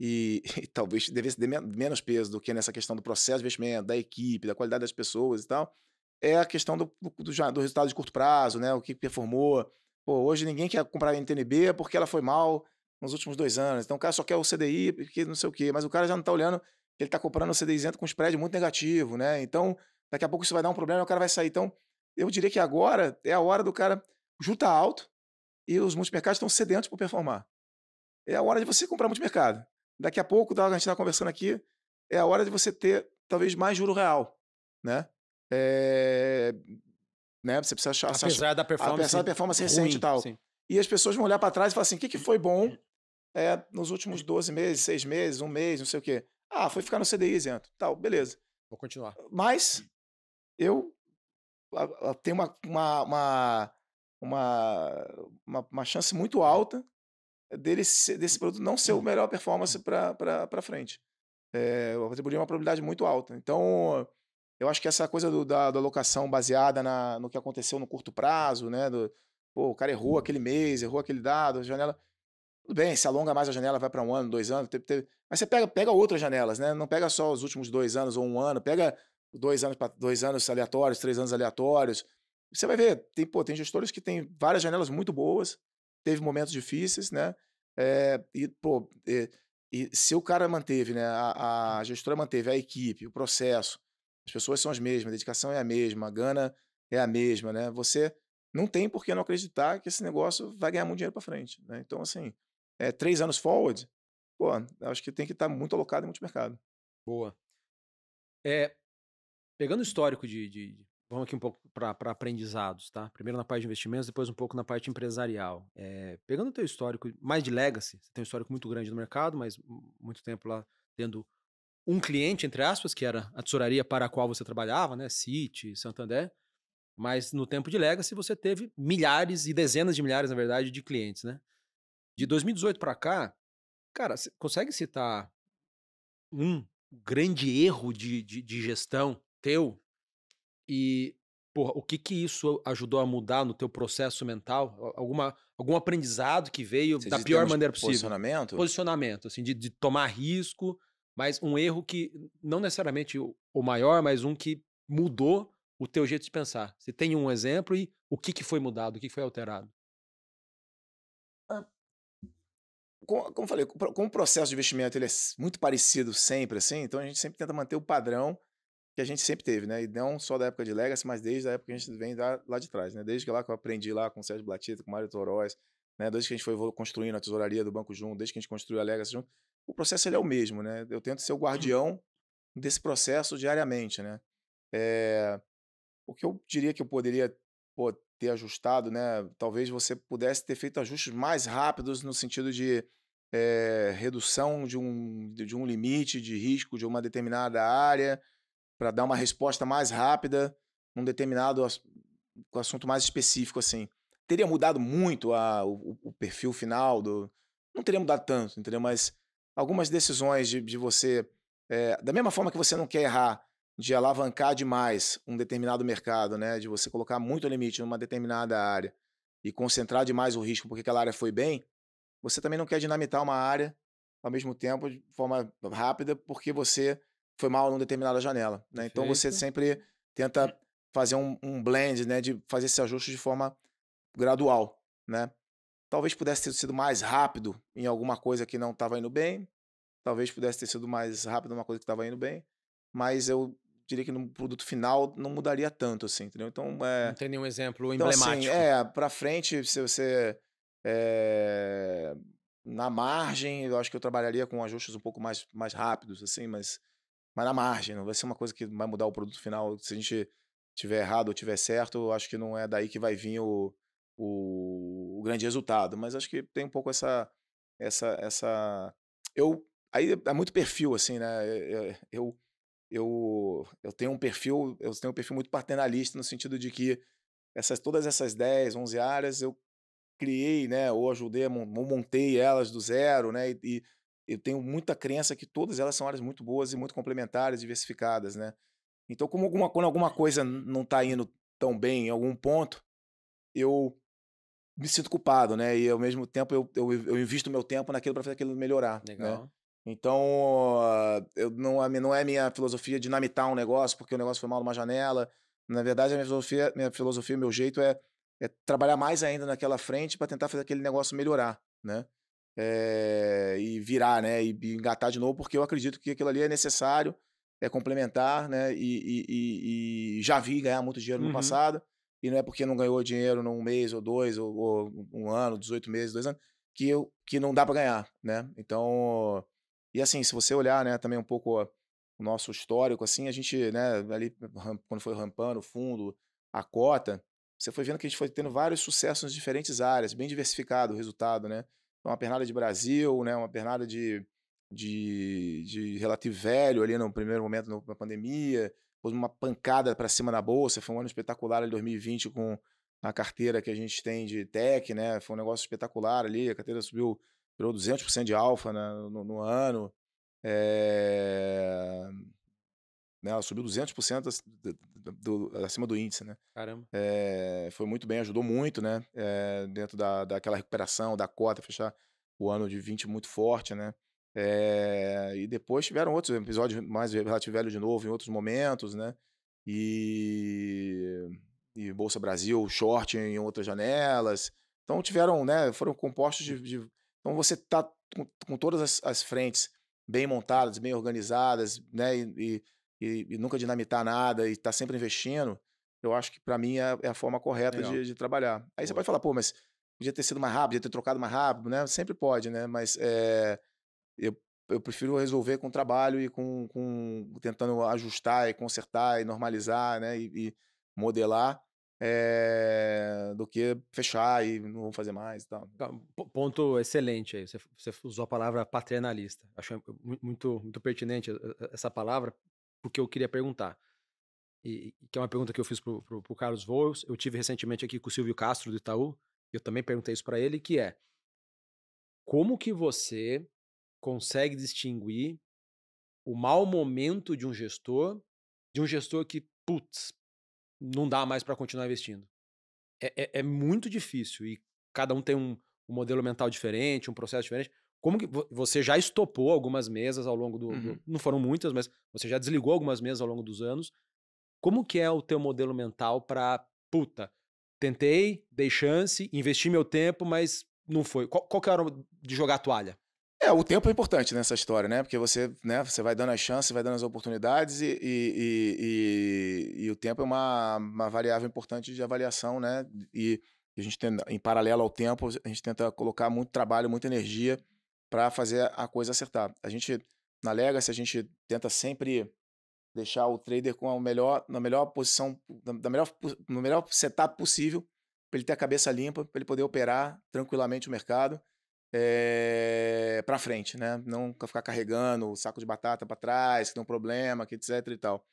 e talvez devesse ter menos peso do que nessa questão do processo de investimento, da equipe, da qualidade das pessoas e tal, é a questão do resultado de curto prazo, né? O que performou. Pô, hoje ninguém quer comprar a NTNB porque ela foi mal nos últimos 2 anos. Então o cara só quer o CDI porque não sei o quê. Mas o cara já não está olhando que ele está comprando o CDI isento com spread muito negativo, né? Então daqui a pouco isso vai dar um problema e o cara vai sair. Então eu diria que agora é a hora do cara juntar alto e os multimercados estão sedentos por performar. É a hora de você comprar multimercado. Daqui a pouco, a gente está conversando aqui, é a hora de você ter talvez mais juro real, né? É, né? Você precisa achar, Apesar da apesar da performance performance recente e ruim, tal. sim. E as pessoas vão olhar para trás e falar assim: o que foi bom nos últimos 12 meses, 6 meses, um mês, não sei o quê? Ah, foi ficar no CDI isento. Tal, beleza. Vou continuar. Mas eu tenho uma chance muito alta desse produto não ser o melhor performance para frente. Eu atribuiria uma probabilidade muito alta. Então, eu acho que essa coisa da alocação baseada no que aconteceu no curto prazo, né? Pô, o cara errou aquele mês, errou aquele dado, a janela. Tudo bem, se alonga mais a janela, vai para 1 ano, 2 anos. Mas você pega outras janelas, né? Não pega só os últimos 2 anos ou 1 ano, pega 2 anos para 2 anos aleatórios, 3 anos aleatórios. Você vai ver, tem gestores que têm várias janelas muito boas, teve momentos difíceis, né? E se o cara manteve, né? A gestora manteve a equipe, o processo, as pessoas são as mesmas, a dedicação é a mesma, a gana é a mesma, né? Você não tem por que não acreditar que esse negócio vai ganhar muito dinheiro para frente, né? Então, assim, 3 anos forward, pô, eu acho que tem que estar muito alocado em multimercado. Boa. É, pegando o histórico vamos aqui um pouco para aprendizados, tá? Primeiro na parte de investimentos, depois um pouco na parte empresarial. Pegando o teu histórico, mais de legacy, você tem um histórico muito grande no mercado, mas muito tempo lá tendo um cliente, entre aspas, que era a tesouraria para a qual você trabalhava, né? Citi, Santander. Mas no tempo de legacy você teve milhares e dezenas de milhares, na verdade, de clientes, né? De 2018 para cá, cara, você consegue citar um grande erro de gestão teu? E, porra, o que que isso ajudou a mudar no teu processo mental? Algum aprendizado que veio Você da diz em pior termos de maneira possível? posicionamento? Posicionamento, assim, de tomar risco, mas um erro que não necessariamente o maior, mas um que mudou o teu jeito de pensar. Você tem um exemplo e o que que foi mudado, o que que foi alterado? Ah, como eu falei, como o processo de investimento ele é muito parecido sempre, assim, então a gente sempre tenta manter o padrão que a gente sempre teve, né? E não só da época de Legacy, mas desde a época que a gente vem lá de trás, né? Desde que lá que eu aprendi lá com o Sérgio Blatista, com o Mário Torói, né? Desde que a gente foi construindo a tesouraria do banco junto, desde que a gente construiu a Legacy junto, o processo ele é o mesmo, né? Eu tento ser o guardião desse processo diariamente, né? É, o que eu diria que eu poderia, pô, ter ajustado, né? Talvez você pudesse ter feito ajustes mais rápidos no sentido de redução de um limite de risco de uma determinada área, para dar uma resposta mais rápida num determinado assunto mais específico, assim. Teria mudado muito o perfil final do. Não teria mudado tanto, entendeu? Mas algumas decisões de você. Da mesma forma que você não quer errar de alavancar demais um determinado mercado, né? De você colocar muito limite numa determinada área e concentrar demais o risco porque aquela área foi bem, você também não quer dinamitar uma área ao mesmo tempo de forma rápida porque você foi mal numa determinada janela, né? Então você Perfeito. sempre tenta fazer um blend, né? De fazer esse ajuste de forma gradual, né? Talvez pudesse ter sido mais rápido em alguma coisa que não estava indo bem, talvez pudesse ter sido mais rápido em uma coisa que estava indo bem, mas eu diria que no produto final não mudaria tanto, assim, entendeu? Então, Não tem nenhum exemplo assim, emblemático. para frente, se você eh, na margem, eu acho que eu trabalharia com ajustes um pouco mais rápidos, assim, mas na margem, não vai ser uma coisa que vai mudar o produto final. Se a gente tiver errado ou tiver certo, eu acho que não é daí que vai vir o grande resultado. Mas acho que tem um pouco essa. Aí é muito perfil, assim, né? Eu tenho um perfil muito paternalista no sentido de que todas essas 10, 11 áreas eu criei, né, ou ajudei ou montei elas do zero, né, e eu tenho muita crença que todas elas são áreas muito boas e muito complementares, diversificadas, né. Então quando alguma coisa não está indo tão bem em algum ponto, eu me sinto culpado, né, e ao mesmo tempo eu invisto meu tempo naquilo para fazer aquilo melhorar, né. Legal. Então, eu não é minha filosofia dinamitar um negócio, porque o negócio foi mal numa janela. Na verdade, a minha filosofia, meu jeito é trabalhar mais ainda naquela frente para tentar fazer aquele negócio melhorar, né? E virar, né? E engatar de novo, porque eu acredito que aquilo ali é necessário, é complementar, né? E já vi ganhar muito dinheiro no Uhum. passado, e não é porque não ganhou dinheiro num mês ou dois, ou um ano, 18 meses, 2 anos, que não dá para ganhar, né? Então, e assim, se você olhar, né, também um pouco o nosso histórico, assim, a gente, né, ali quando foi rampando o fundo, a cota, você foi vendo que a gente foi tendo vários sucessos em diferentes áreas, bem diversificado o resultado, né? Então, uma pernada de Brasil, né, uma pernada de relativo velho ali no primeiro momento na pandemia, depois uma pancada para cima na bolsa, foi um ano espetacular em 2020 com a carteira que a gente tem de tech, né? Foi um negócio espetacular ali, a carteira subiu, virou 200% de alfa, né, no ano. É, né, ela subiu 200% acima do índice, né? Caramba. Foi muito bem, ajudou muito, né? Dentro daquela recuperação, da cota, fechar o ano de 20 muito forte, né? E depois tiveram outros episódios mais relativo velho de novo, em outros momentos, né? E, e Bolsa Brasil, short em outras janelas. Então tiveram, né? Foram compostos então você tá com todas as frentes bem montadas, bem organizadas, né? E nunca dinamitar nada e tá sempre investindo, eu acho que para mim é a forma correta Legal. de trabalhar. Aí você Boa. pode falar: "Pô, mas podia ter sido mais rápido, podia ter trocado mais rápido, né? Sempre pode, né? Mas eu, eu prefiro resolver com trabalho e com tentando ajustar e consertar e normalizar, né? E modelar, do que fechar e não vou fazer mais e tal. Ponto excelente aí. Você usou a palavra paternalista. Acho muito, muito pertinente essa palavra, porque eu queria perguntar. E que é uma pergunta que eu fiz pro Carlos Voos. Eu tive recentemente aqui com o Silvio Castro do Itaú. Eu também perguntei isso para ele, que é como que você consegue distinguir o mau momento de um gestor que, putz, não dá mais para continuar investindo. É muito difícil e cada um tem um modelo mental diferente, um processo diferente. Como que você já estopou algumas mesas ao longo Uhum. não foram muitas, mas você já desligou algumas mesas ao longo dos anos. Como que é o teu modelo mental para, puta, tentei, dei chance, investi meu tempo, mas não foi. Qual que é a hora de jogar a toalha? O tempo é importante nessa história, né? Porque você, né, você vai dando as chances, vai dando as oportunidades e o tempo é uma variável importante de avaliação, né? E a gente tem, em paralelo ao tempo, a gente tenta colocar muito trabalho, muita energia para fazer a coisa acertar. A gente, na Legacy, a gente tenta sempre deixar o trader com na melhor posição, no melhor setup possível, para ele ter a cabeça limpa, para ele poder operar tranquilamente o mercado para frente, né? Não ficar carregando o saco de batata para trás, que tem um problema, que etc e tal,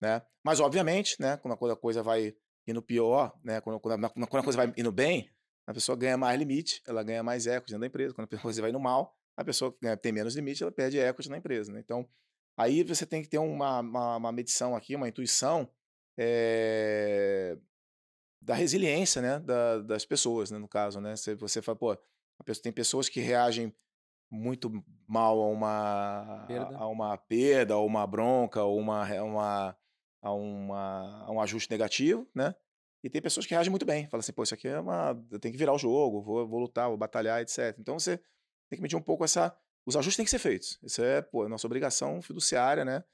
né? Mas obviamente, né? Quando a coisa vai indo pior, né? Quando a coisa vai indo bem, a pessoa ganha mais limite, ela ganha mais equity dentro da empresa. Quando a coisa vai indo mal, a pessoa tem menos limite, ela perde equity na empresa, né? Então, aí você tem que ter uma medição aqui, uma intuição da resiliência, né? Das pessoas, né? No caso, né? Você fala, pô, tem pessoas que reagem muito mal Perda? a uma perda, ou uma bronca, ou a um ajuste negativo, né? E tem pessoas que reagem muito bem. Fala assim, pô, isso aqui eu tenho que virar o jogo, vou lutar, vou batalhar, etc. Então você tem que medir um pouco os ajustes têm que ser feitos. Isso é, pô, nossa obrigação fiduciária, né?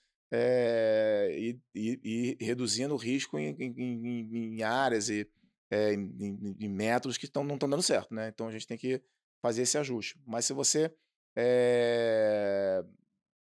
E reduzindo o risco em áreas e em métodos que não estão dando certo, né? Então a gente tem que fazer esse ajuste. Mas se você, eh,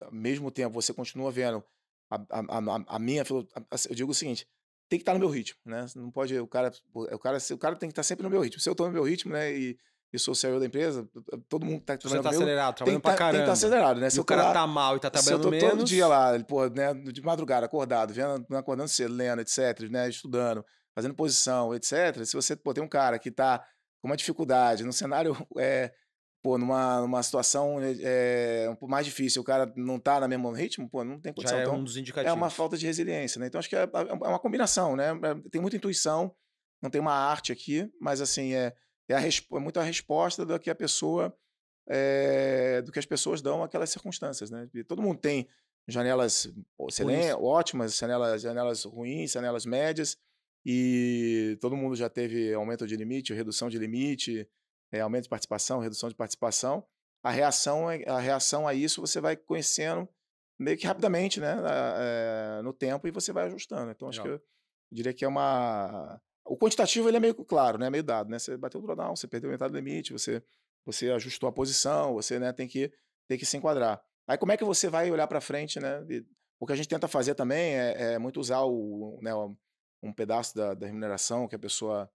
ao mesmo tempo, você continua vendo a minha eu digo o seguinte, tem que estar no meu ritmo, né? Você não pode, o cara tem que estar sempre no meu ritmo. Se eu estou no meu ritmo, né, e sou o CEO da empresa, todo mundo que está Se você trabalhando tá comigo acelerado, trabalhando pra tem que estar caramba, acelerado, né? e Se eu o estou cara lá, tá mal e tá se eu trabalhando estou todo dia menos, lá, pô, né, de madrugada, acordado, acordando cedo, lendo, etc, né, estudando, fazendo posição, etc. Se você, pô, tem um cara que está com uma dificuldade no cenário, pô, numa situação um pouco mais difícil, o cara não tá no mesmo ritmo, pô, não tem já condição. é Então, um dos é uma indicativos. falta de resiliência, né? Então, acho que é uma combinação, né? Tem muita intuição, não tem uma arte aqui, mas assim, é muito a resposta do que a pessoa, do que as pessoas dão àquelas circunstâncias, né? E todo mundo tem janelas Ruins. ótimas, janelas ruins, janelas médias, e todo mundo já teve aumento de limite, redução de limite, aumento de participação, redução de participação. A reação a isso você vai conhecendo meio que rapidamente, né, no tempo e você vai ajustando. Então acho que Legal. eu diria que o quantitativo ele é meio claro, né, meio dado, né? Você bateu o drawdown, você perdeu metade do limite, você ajustou a posição, você, né, tem que se enquadrar. Aí como é que você vai olhar para frente, né? O que a gente tenta fazer também é muito usar né, um pedaço da remuneração que a pessoa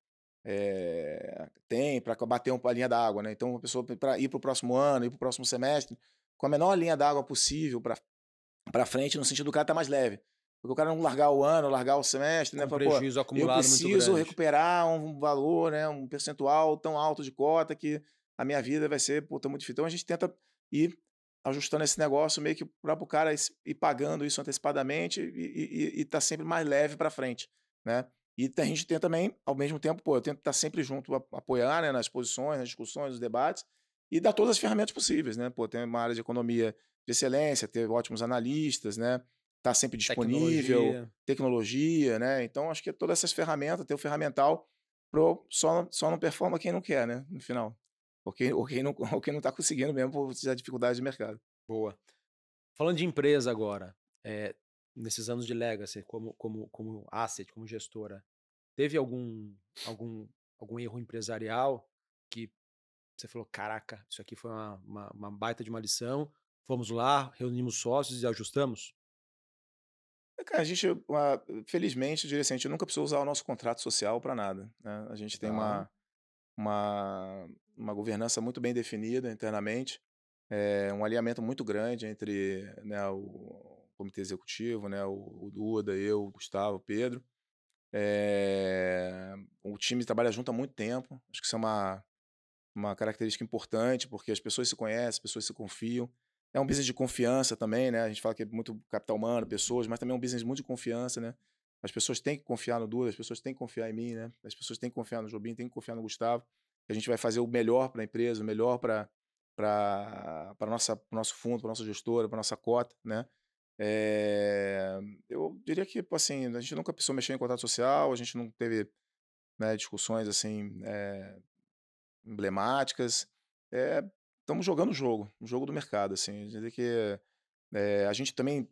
tem para bater a linha d'água, né? Então, a pessoa para ir para o próximo ano, ir para o próximo semestre, com a menor linha d'água possível para frente, no sentido do cara estar mais leve. Porque o cara não largar o ano, largar o semestre, né? Com Fala, pô, prejuízo eu acumulado muito preciso grande. recuperar um valor, né? Um percentual tão alto de cota que a minha vida vai ser, pô, muito difícil. Então, a gente tenta ir ajustando esse negócio meio que para o cara ir pagando isso antecipadamente e tá sempre mais leve para frente, né? E a gente tenta também, ao mesmo tempo, pô, eu tento estar sempre junto, apoiar, né, nas posições, nas discussões, nos debates, e dar todas as ferramentas possíveis, né? Pô, tem uma área de economia de excelência, ter ótimos analistas, né? Tá sempre disponível, Tecnologia. tecnologia, né? Então, acho que todas essas ferramentas, ter o ferramental, só não performa quem não quer, né? No final. Ou quem não está conseguindo mesmo por dificuldade de mercado. Boa. Falando de empresa agora, nesses anos de legacy, como asset, como gestora, teve algum erro empresarial que você falou, caraca, isso aqui foi uma baita de uma lição, fomos lá, reunimos sócios e ajustamos? Cara, a gente, felizmente, eu diria assim, a gente nunca precisou usar o nosso contrato social para nada, né. A gente tem Legal. uma uma governança muito bem definida internamente, um alinhamento muito grande entre, né, o comitê executivo, né, o Duda, eu, o Gustavo, o Pedro. O time trabalha junto há muito tempo, acho que isso é uma característica importante, porque as pessoas se conhecem, as pessoas se confiam. É um business de confiança também, né, a gente fala que é muito capital humano, pessoas, mas também é um business muito de confiança, né. As pessoas têm que confiar no Duda, as pessoas têm que confiar em mim, né, as pessoas têm que confiar no Jobim, têm que confiar no Gustavo, que a gente vai fazer o melhor para a empresa, o melhor para nossa para o nosso fundo, para nossa gestora, para nossa cota, né. Eu diria que, pô, assim, a gente nunca precisou mexer em contrato social, a gente não teve, né, discussões assim, emblemáticas. Estamos jogando o jogo do mercado, assim, dizer que, a gente também,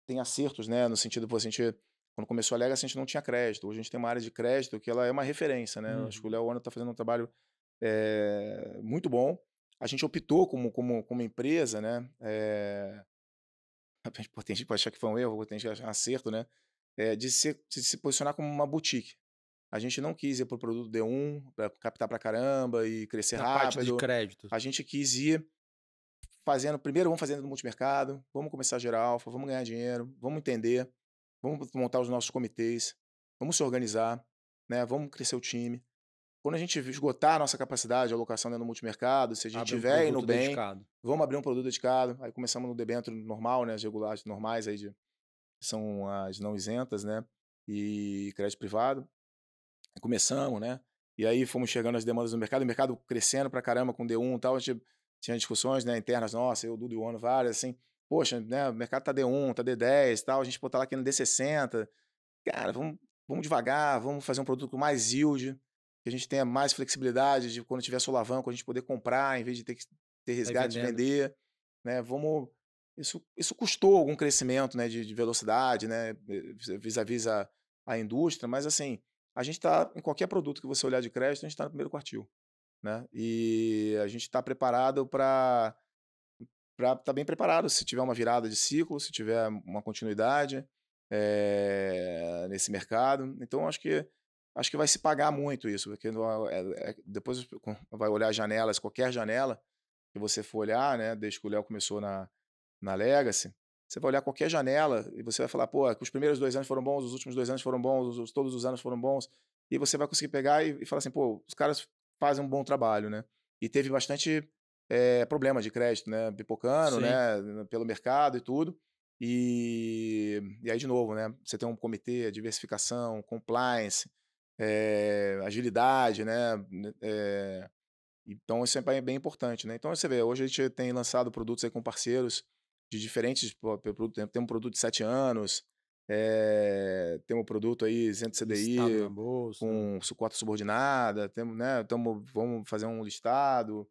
tem acertos, né, no sentido, pô, a gente quando começou a Legacy a gente não tinha crédito, hoje a gente tem uma área de crédito que ela é uma referência, né, eu acho que o Uhum. Léo Ono tá fazendo um trabalho, muito bom. A gente optou como empresa, né, pô, tem gente que pode achar que foi um erro, tem gente que acha um acerto, né, de se posicionar como uma boutique. A gente não quis ir para o produto D1, para captar pra caramba e crescer Na parte de rápido. crédito. A gente quis ir fazendo primeiro vamos fazendo no multimercado, vamos começar a gerar alfa, vamos ganhar dinheiro, vamos entender, vamos montar os nossos comitês, vamos se organizar, né, vamos crescer o time. Quando a gente esgotar a nossa capacidade de alocação dentro do multimercado, se a gente Abre um tiver indo produto bem, dedicado. vamos abrir um produto dedicado. Aí começamos no debênture normal, né, as regulagens normais aí de que são as não isentas, né, e crédito privado. Começamos, né, e aí fomos chegando às demandas do mercado, o mercado crescendo pra caramba com D1 e tal, a gente tinha discussões, né, internas nossas, eu, Dudu e o Ono, várias, assim: "Poxa, né, o mercado tá D1, tá D10 e tal, a gente, pô, tá lá querendo D60. Cara, vamos devagar, vamos fazer um produto com mais yield, que a gente tenha mais flexibilidade de quando tiver solavanco a gente poder comprar em vez de ter que ter Sair resgate e vendendo. vender, né, vamos". Isso custou algum crescimento, né, de velocidade, né, vis-à-vis a indústria, mas assim, a gente está em qualquer produto que você olhar de crédito, a gente está no primeiro quartil, né, e a gente está preparado para estar bem preparado se tiver uma virada de ciclo, se tiver uma continuidade, nesse mercado. Então acho que vai se pagar muito isso, porque depois vai olhar janelas, qualquer janela que você for olhar, né, desde que o Léo começou na Legacy, você vai olhar qualquer janela e você vai falar: "Pô, que os primeiros 2 anos foram bons, os últimos 2 anos foram bons, todos os anos foram bons", e você vai conseguir pegar e falar assim: "Pô, os caras fazem um bom trabalho", né. E teve bastante, problema de crédito, né, pipocando, Sim. né, pelo mercado e tudo. E aí de novo, né, você tem um comitê, diversificação, compliance, agilidade, né, então isso é bem importante, né. Então você vê, hoje a gente tem lançado produtos aí com parceiros de diferentes produtos, tem um produto de 7 anos, tem um produto aí isento Listado na CDI, bolsa. com cota subordinada, temos, né, vamos fazer um listado,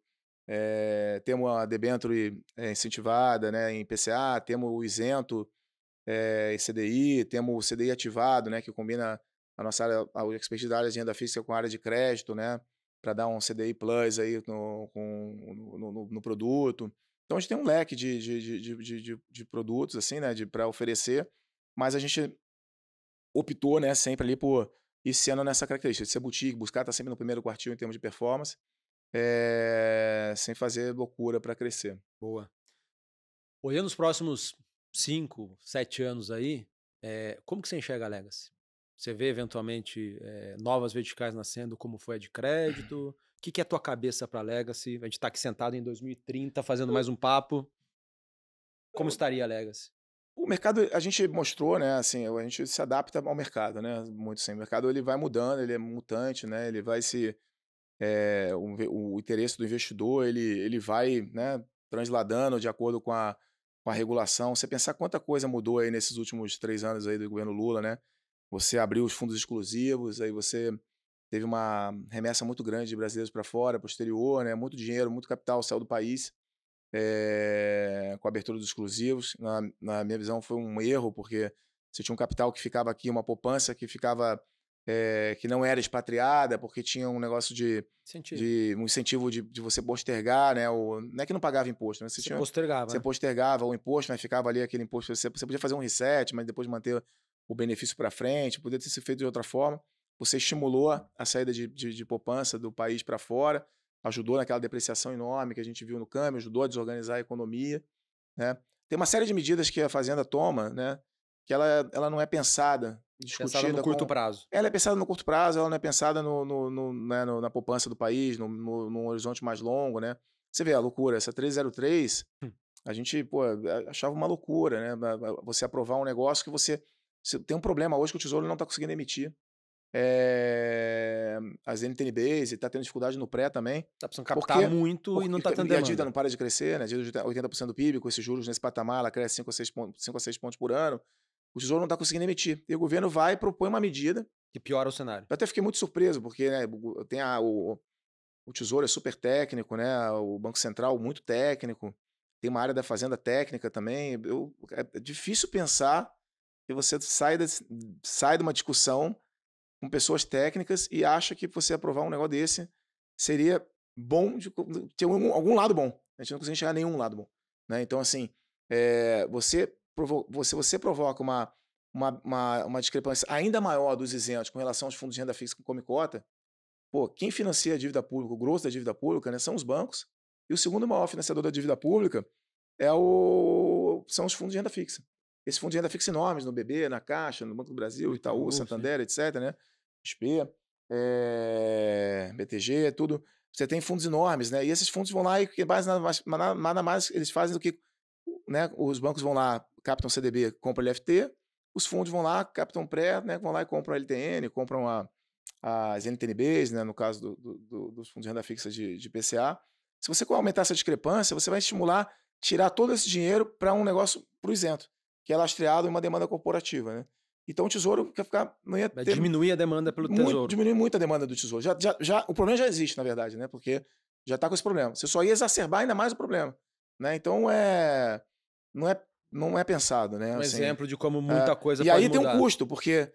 temos a debênture, incentivada, né, em IPCA, temos o isento, em CDI, temos o CDI ativado, né, que combina a nossa área, a expertise da área de renda fixa com a área de crédito, né, para dar um CDI plus aí no produto. Então a gente tem um leque de produtos, assim, né, para oferecer, mas a gente optou, né, sempre ali por ir sendo nessa característica de ser boutique, buscar estar sempre no primeiro quartil em termos de performance, sem fazer loucura para crescer. Boa. Olhando os próximos 5, 7 anos aí, como que você enxerga a Legacy? Você vê eventualmente, novas verticais nascendo como foi a de crédito? O que que é a tua cabeça para a Legacy? A gente está aqui sentado em 2030 fazendo mais um papo. Como estaria a Legacy? O mercado, a gente mostrou, né, assim, a gente se adapta ao mercado, né, muito assim, o mercado ele vai mudando, ele é mutante, né, ele vai se, o interesse do investidor, ele vai, né, transladando de acordo com a regulação. Você pensar quanta coisa mudou aí nesses últimos 3 anos aí do governo Lula, né, você abriu os fundos exclusivos, aí você teve uma remessa muito grande de brasileiros para fora, para o exterior, né, muito dinheiro, muito capital saiu do país, com a abertura dos exclusivos. Na minha visão foi um erro, porque você tinha um capital que ficava aqui, uma poupança que ficava que não era expatriada, porque tinha um negócio Incentivo. um incentivo de você postergar, né? Não é que não pagava imposto, né? Você postergava, Você né? postergava o imposto, mas ficava ali aquele imposto. Você podia fazer um reset, mas depois manter o benefício para frente, podia ter sido feito de outra forma. Você estimulou a saída de poupança do país para fora, ajudou naquela depreciação enorme que a gente viu no câmbio, ajudou a desorganizar a economia, né? Tem uma série de medidas que a Fazenda toma, né? Que ela não é pensada, Pensada no discutida curto com. prazo. Ela é pensada no curto prazo, ela não é pensada né, na poupança do país, num horizonte mais longo, né? Você vê a loucura, essa 303, Hum. a gente, pô, achava uma loucura, né? Você aprovar um negócio que você tem um problema hoje que o Tesouro não está conseguindo emitir. As NTNBs, e está tendo dificuldade no pré também. Tá precisando captar Porque, muito e não tá tendo e a dívida demanda. não para de crescer, né? A dívida de 80% do PIB, com esses juros nesse patamar, ela cresce 5 a 6 pontos por ano. O Tesouro não está conseguindo emitir. E o governo vai e propõe uma medida. Que piora o cenário. Eu até fiquei muito surpreso, porque né, tem o Tesouro é super técnico, né? O Banco Central muito técnico. Tem uma área da Fazenda técnica também. É difícil pensar que você sai de uma discussão com pessoas técnicas e acha que você aprovar um negócio desse seria bom, ter algum lado bom. A gente não consegue enxergar nenhum lado bom. Né? Então, assim, você provoca uma discrepância ainda maior dos isentos com relação aos fundos de renda fixa que come cota. Pô, quem financia a dívida pública, o grosso da dívida pública, né, são os bancos. E o segundo maior financiador da dívida pública são os fundos de renda fixa. Esses fundos de renda fixa enormes no BB, na Caixa, no Banco do Brasil, Itaú, Santander, etc., né? XP, BTG, tudo. Você tem fundos enormes, né? E esses fundos vão lá e nada mais eles fazem do que, né? Os bancos vão lá, captam CDB, compram LFT, os fundos vão lá, captam pré, né? Vão lá e compram a LTN, compram as NTNBs, né? No caso dos fundos de renda fixa de PCA. Se você aumentar essa discrepância, você vai estimular tirar todo esse dinheiro para um negócio pro isento, que é lastreado em uma demanda corporativa, né? Então o Tesouro não ia Vai ter diminuir a demanda pelo Tesouro. diminuir muito a demanda do Tesouro. O problema já existe, na verdade, né? Porque já está com esse problema. Você só ia exacerbar ainda mais o problema, né? Então não é pensado, né? Um Assim, exemplo de como muita coisa e pode aí tem um mudar. custo, porque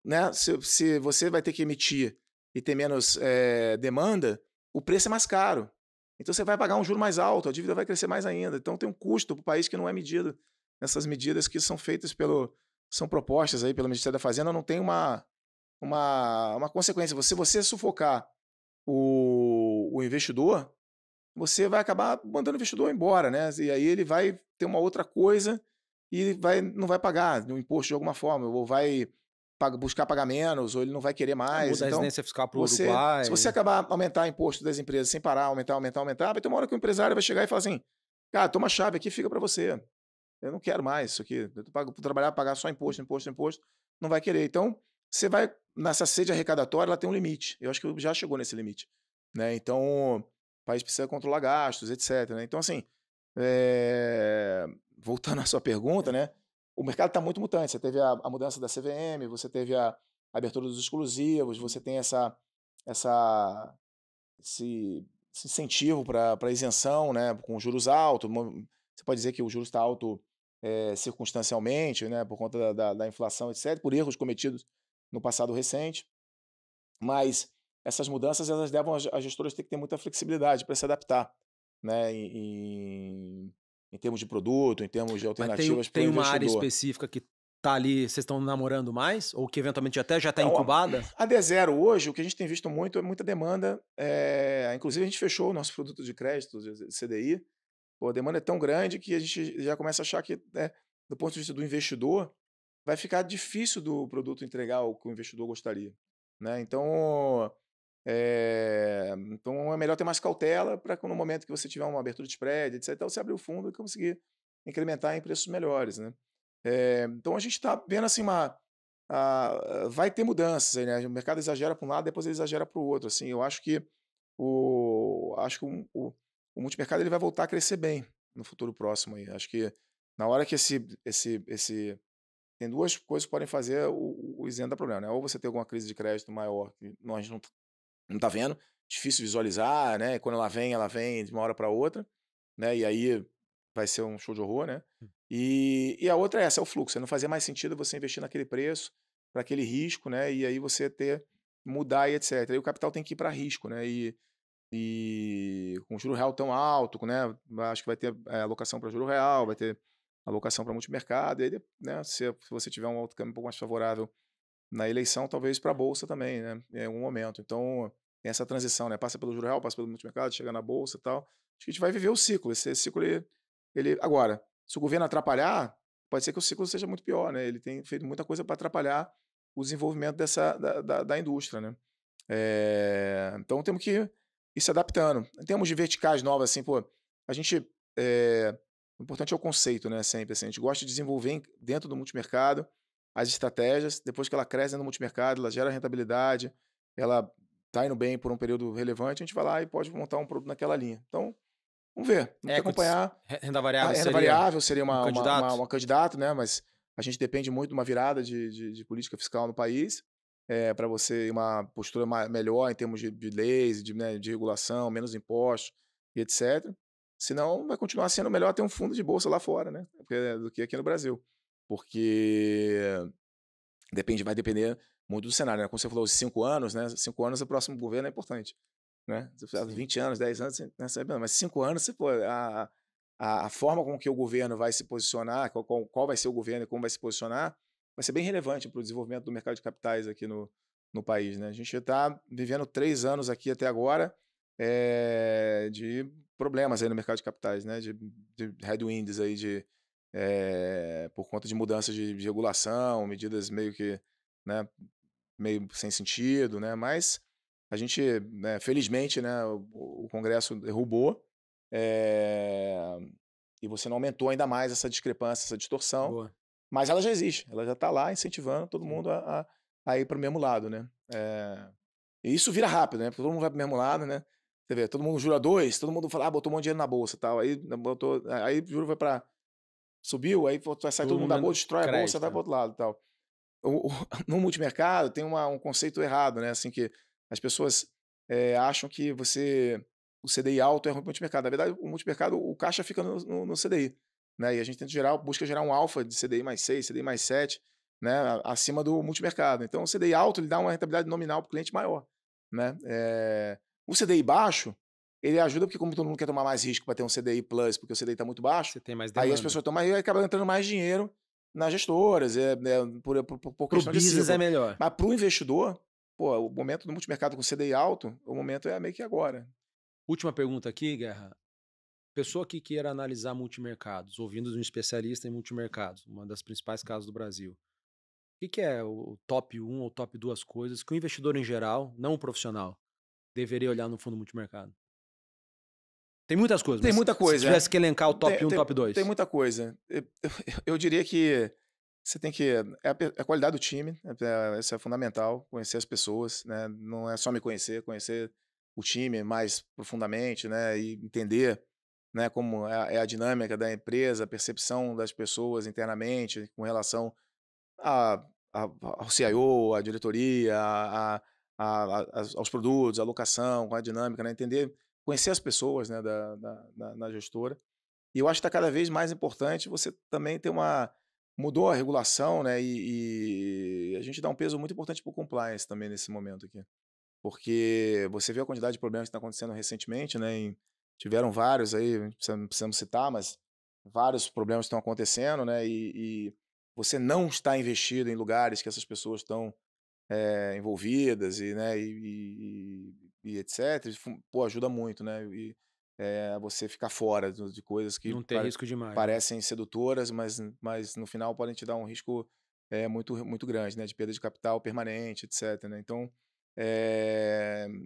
né, se você vai ter que emitir e ter menos demanda, o preço é mais caro. Então você vai pagar um juro mais alto, a dívida vai crescer mais ainda. Então tem um custo para o país que não é medido. Essas medidas que são feitas são propostas aí pelo Ministério da Fazenda, não tem uma consequência. Se você sufocar o investidor, você vai acabar mandando o investidor embora, né? E aí ele vai ter uma outra coisa e não vai pagar o imposto de alguma forma, ou vai buscar pagar menos, ou ele não vai querer mais. Muda a Então, residência fiscal para o se você Uruguai. acabar aumentar o imposto das empresas sem parar, aumentar, vai ter uma hora que o empresário vai chegar e falar assim, cara, toma a chave aqui, fica para você. Eu não quero mais isso aqui. Eu pago por trabalhar, pagar só imposto, não vai querer. Então, você vai, nessa sede arrecadatória, ela tem um limite. Eu acho que já chegou nesse limite. Né? Então, o país precisa controlar gastos, etc. Né? Então, assim, voltando à sua pergunta, né? O mercado está muito mutante. Você teve a mudança da CVM, você teve a abertura dos exclusivos, você tem esse incentivo para isenção, né? Com juros altos. Você pode dizer que o juros está alto circunstancialmente, né? Por conta da inflação, etc., por erros cometidos no passado recente. Mas essas mudanças elas levam as gestoras a ter que ter muita flexibilidade para se adaptar, né? Em termos de produto, em termos de alternativas para o Tem uma área investidor. específica que tá ali, vocês estão namorando mais? Ou que eventualmente até já está Então, incubada? a D0 hoje, o que a gente tem visto muito é muita demanda. Inclusive, a gente fechou o nosso produto de crédito, de CDI. Pô, a demanda é tão grande que a gente já começa a achar que, né, do ponto de vista do investidor, vai ficar difícil do produto entregar o que o investidor gostaria. Né? Então é melhor ter mais cautela para que no momento que você tiver uma abertura de spread, etc., você abrir o fundo e conseguir incrementar em preços melhores. Né? Então a gente está vendo assim vai ter mudanças aí, né? O mercado exagera para um lado, depois ele exagera para o outro. Assim, eu acho que o multimercado ele vai voltar a crescer bem no futuro próximo aí. Acho que na hora que tem duas coisas que podem fazer o isento dar problema, né? Ou você tem alguma crise de crédito maior que nós não está vendo, difícil visualizar, né? Quando ela vem de uma hora para outra, né? E aí vai ser um show de horror, né? E a outra é essa, é o fluxo. Não fazia mais sentido você investir naquele preço para aquele risco, né? E aí você mudar e etc. Aí o capital tem que ir para risco, né? E com o juro real tão alto, né? Acho que vai ter alocação para juro real, vai ter alocação para multimercado, e aí, né, se você tiver um outro câmbio um pouco mais favorável na eleição, talvez para a bolsa também, né? Em algum momento. Então, tem essa transição, né? Passa pelo juro real, passa pelo multimercado, chega na bolsa e tal. Acho que a gente vai viver o ciclo. Esse ciclo, Agora, se o governo atrapalhar, pode ser que o ciclo seja muito pior, né? Ele tem feito muita coisa para atrapalhar o desenvolvimento da indústria, né? Então, temos que ir se adaptando. Em termos de verticais novas, assim, pô, a gente... o importante é o conceito, né? Sempre, assim, a gente gosta de desenvolver dentro do multimercado as estratégias, depois que ela cresce no multimercado, ela gera rentabilidade, ela está indo bem por um período relevante, a gente vai lá e pode montar um produto naquela linha. Então, vamos ver, tem que acompanhar. Renda A variável renda variável seria um candidato? uma candidato, né? Mas a gente depende muito de uma virada de política fiscal no país, para você ir uma postura melhor em termos de leis, né, de regulação, menos impostos e etc. Senão vai continuar sendo melhor ter um fundo de bolsa lá fora, né? Do que aqui no Brasil. Porque vai depender muito do cenário, né? Como você falou, os 5 anos, né? 5 anos o próximo governo é importante, né? Você fala 20 anos, 10 anos, mas 5 anos, você, pô, a forma com que o governo vai se posicionar, qual vai ser o governo e como vai se posicionar, vai ser bem relevante para o desenvolvimento do mercado de capitais aqui no país, né? A gente está vivendo 3 anos aqui até agora de problemas aí no mercado de capitais, né? De headwinds aí por conta de mudanças de regulação, medidas meio que, né, meio sem sentido, né? Mas a gente, né, felizmente, né, o Congresso derrubou e você não aumentou ainda mais essa discrepância, essa distorção. Boa. Mas ela já existe, ela já está lá incentivando todo mundo a ir para o mesmo lado, né? E isso vira rápido, né? Porque todo mundo vai para o mesmo lado, né? Você vê, todo mundo jura 2, todo mundo fala, botou um monte de dinheiro na bolsa, tal. Aí o juro vai para subiu, aí vai sair todo mundo da bolsa, destrói a bolsa, vai para outro lado, tal. No multimercado tem um conceito errado, né? Assim que as pessoas acham que o CDI alto é ruim para o multimercado. Na verdade, o multimercado, o caixa fica no CDI, né? E a gente busca gerar um alfa de CDI mais 6, CDI mais 7, né? Acima do multimercado. Então, o CDI alto ele dá uma rentabilidade nominal para o cliente maior, né? O CDI baixo, ele ajuda porque como todo mundo quer tomar mais risco para ter um CDI plus, porque o CDI está muito baixo, você tem mais demanda. aí as pessoas tomam e acaba entrando mais dinheiro nas gestoras, por questão de business ciclo. é melhor. Mas para o investidor, pô, o momento do multimercado com CDI alto, o momento é meio que agora. Última pergunta aqui, Guerra. Pessoa que queira analisar multimercados, ouvindo de um especialista em multimercados, uma das principais casas do Brasil, o que é o top 1 ou top 2 coisas que o investidor em geral, não o profissional, deveria olhar no fundo multimercado? Tem muitas coisas, Tem mas muita coisa, se tivesse que elencar o top 1, top 2. Tem muita coisa. Eu diria que você tem que... a qualidade do time, isso é fundamental, conhecer as pessoas, né? Não é só me conhecer o time mais profundamente, né? E entender, né, como é a dinâmica da empresa, a percepção das pessoas internamente com relação ao CIO, à diretoria, aos produtos, à alocação, com a dinâmica, né? Conhecer as pessoas, né, na gestora. E eu acho que está cada vez mais importante você também ter mudou a regulação, né? E a gente dá um peso muito importante para o compliance também nesse momento aqui. Porque você vê a quantidade de problemas que estão acontecendo recentemente, né? Tiveram vários aí, não precisamos citar, mas vários problemas estão acontecendo, né? E você não está investido em lugares que essas pessoas estão envolvidas e, né, e etc. Pô, ajuda muito, né? E você ficar fora de coisas que não ter risco demais, parecem sedutoras, mas no final podem te dar um risco muito, muito grande, né? De perda de capital permanente, etc. Né? Então,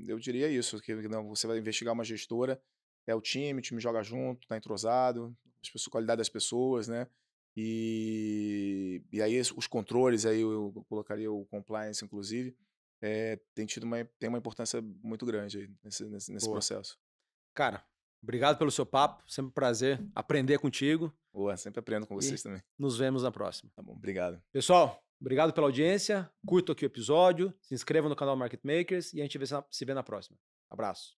eu diria isso, que não, você vai investigar uma gestora, o time joga junto, está entrosado, a qualidade das pessoas, né? E aí os controles, aí eu colocaria o compliance, inclusive, tem uma importância muito grande aí nesse processo. Cara, obrigado pelo seu papo, sempre um prazer aprender contigo. Boa, sempre aprendo com vocês também. Nos vemos na próxima. Tá bom, obrigado. Pessoal, obrigado pela audiência, curta aqui o episódio, se inscreva no canal Market Makers e a gente se vê na próxima. Abraço.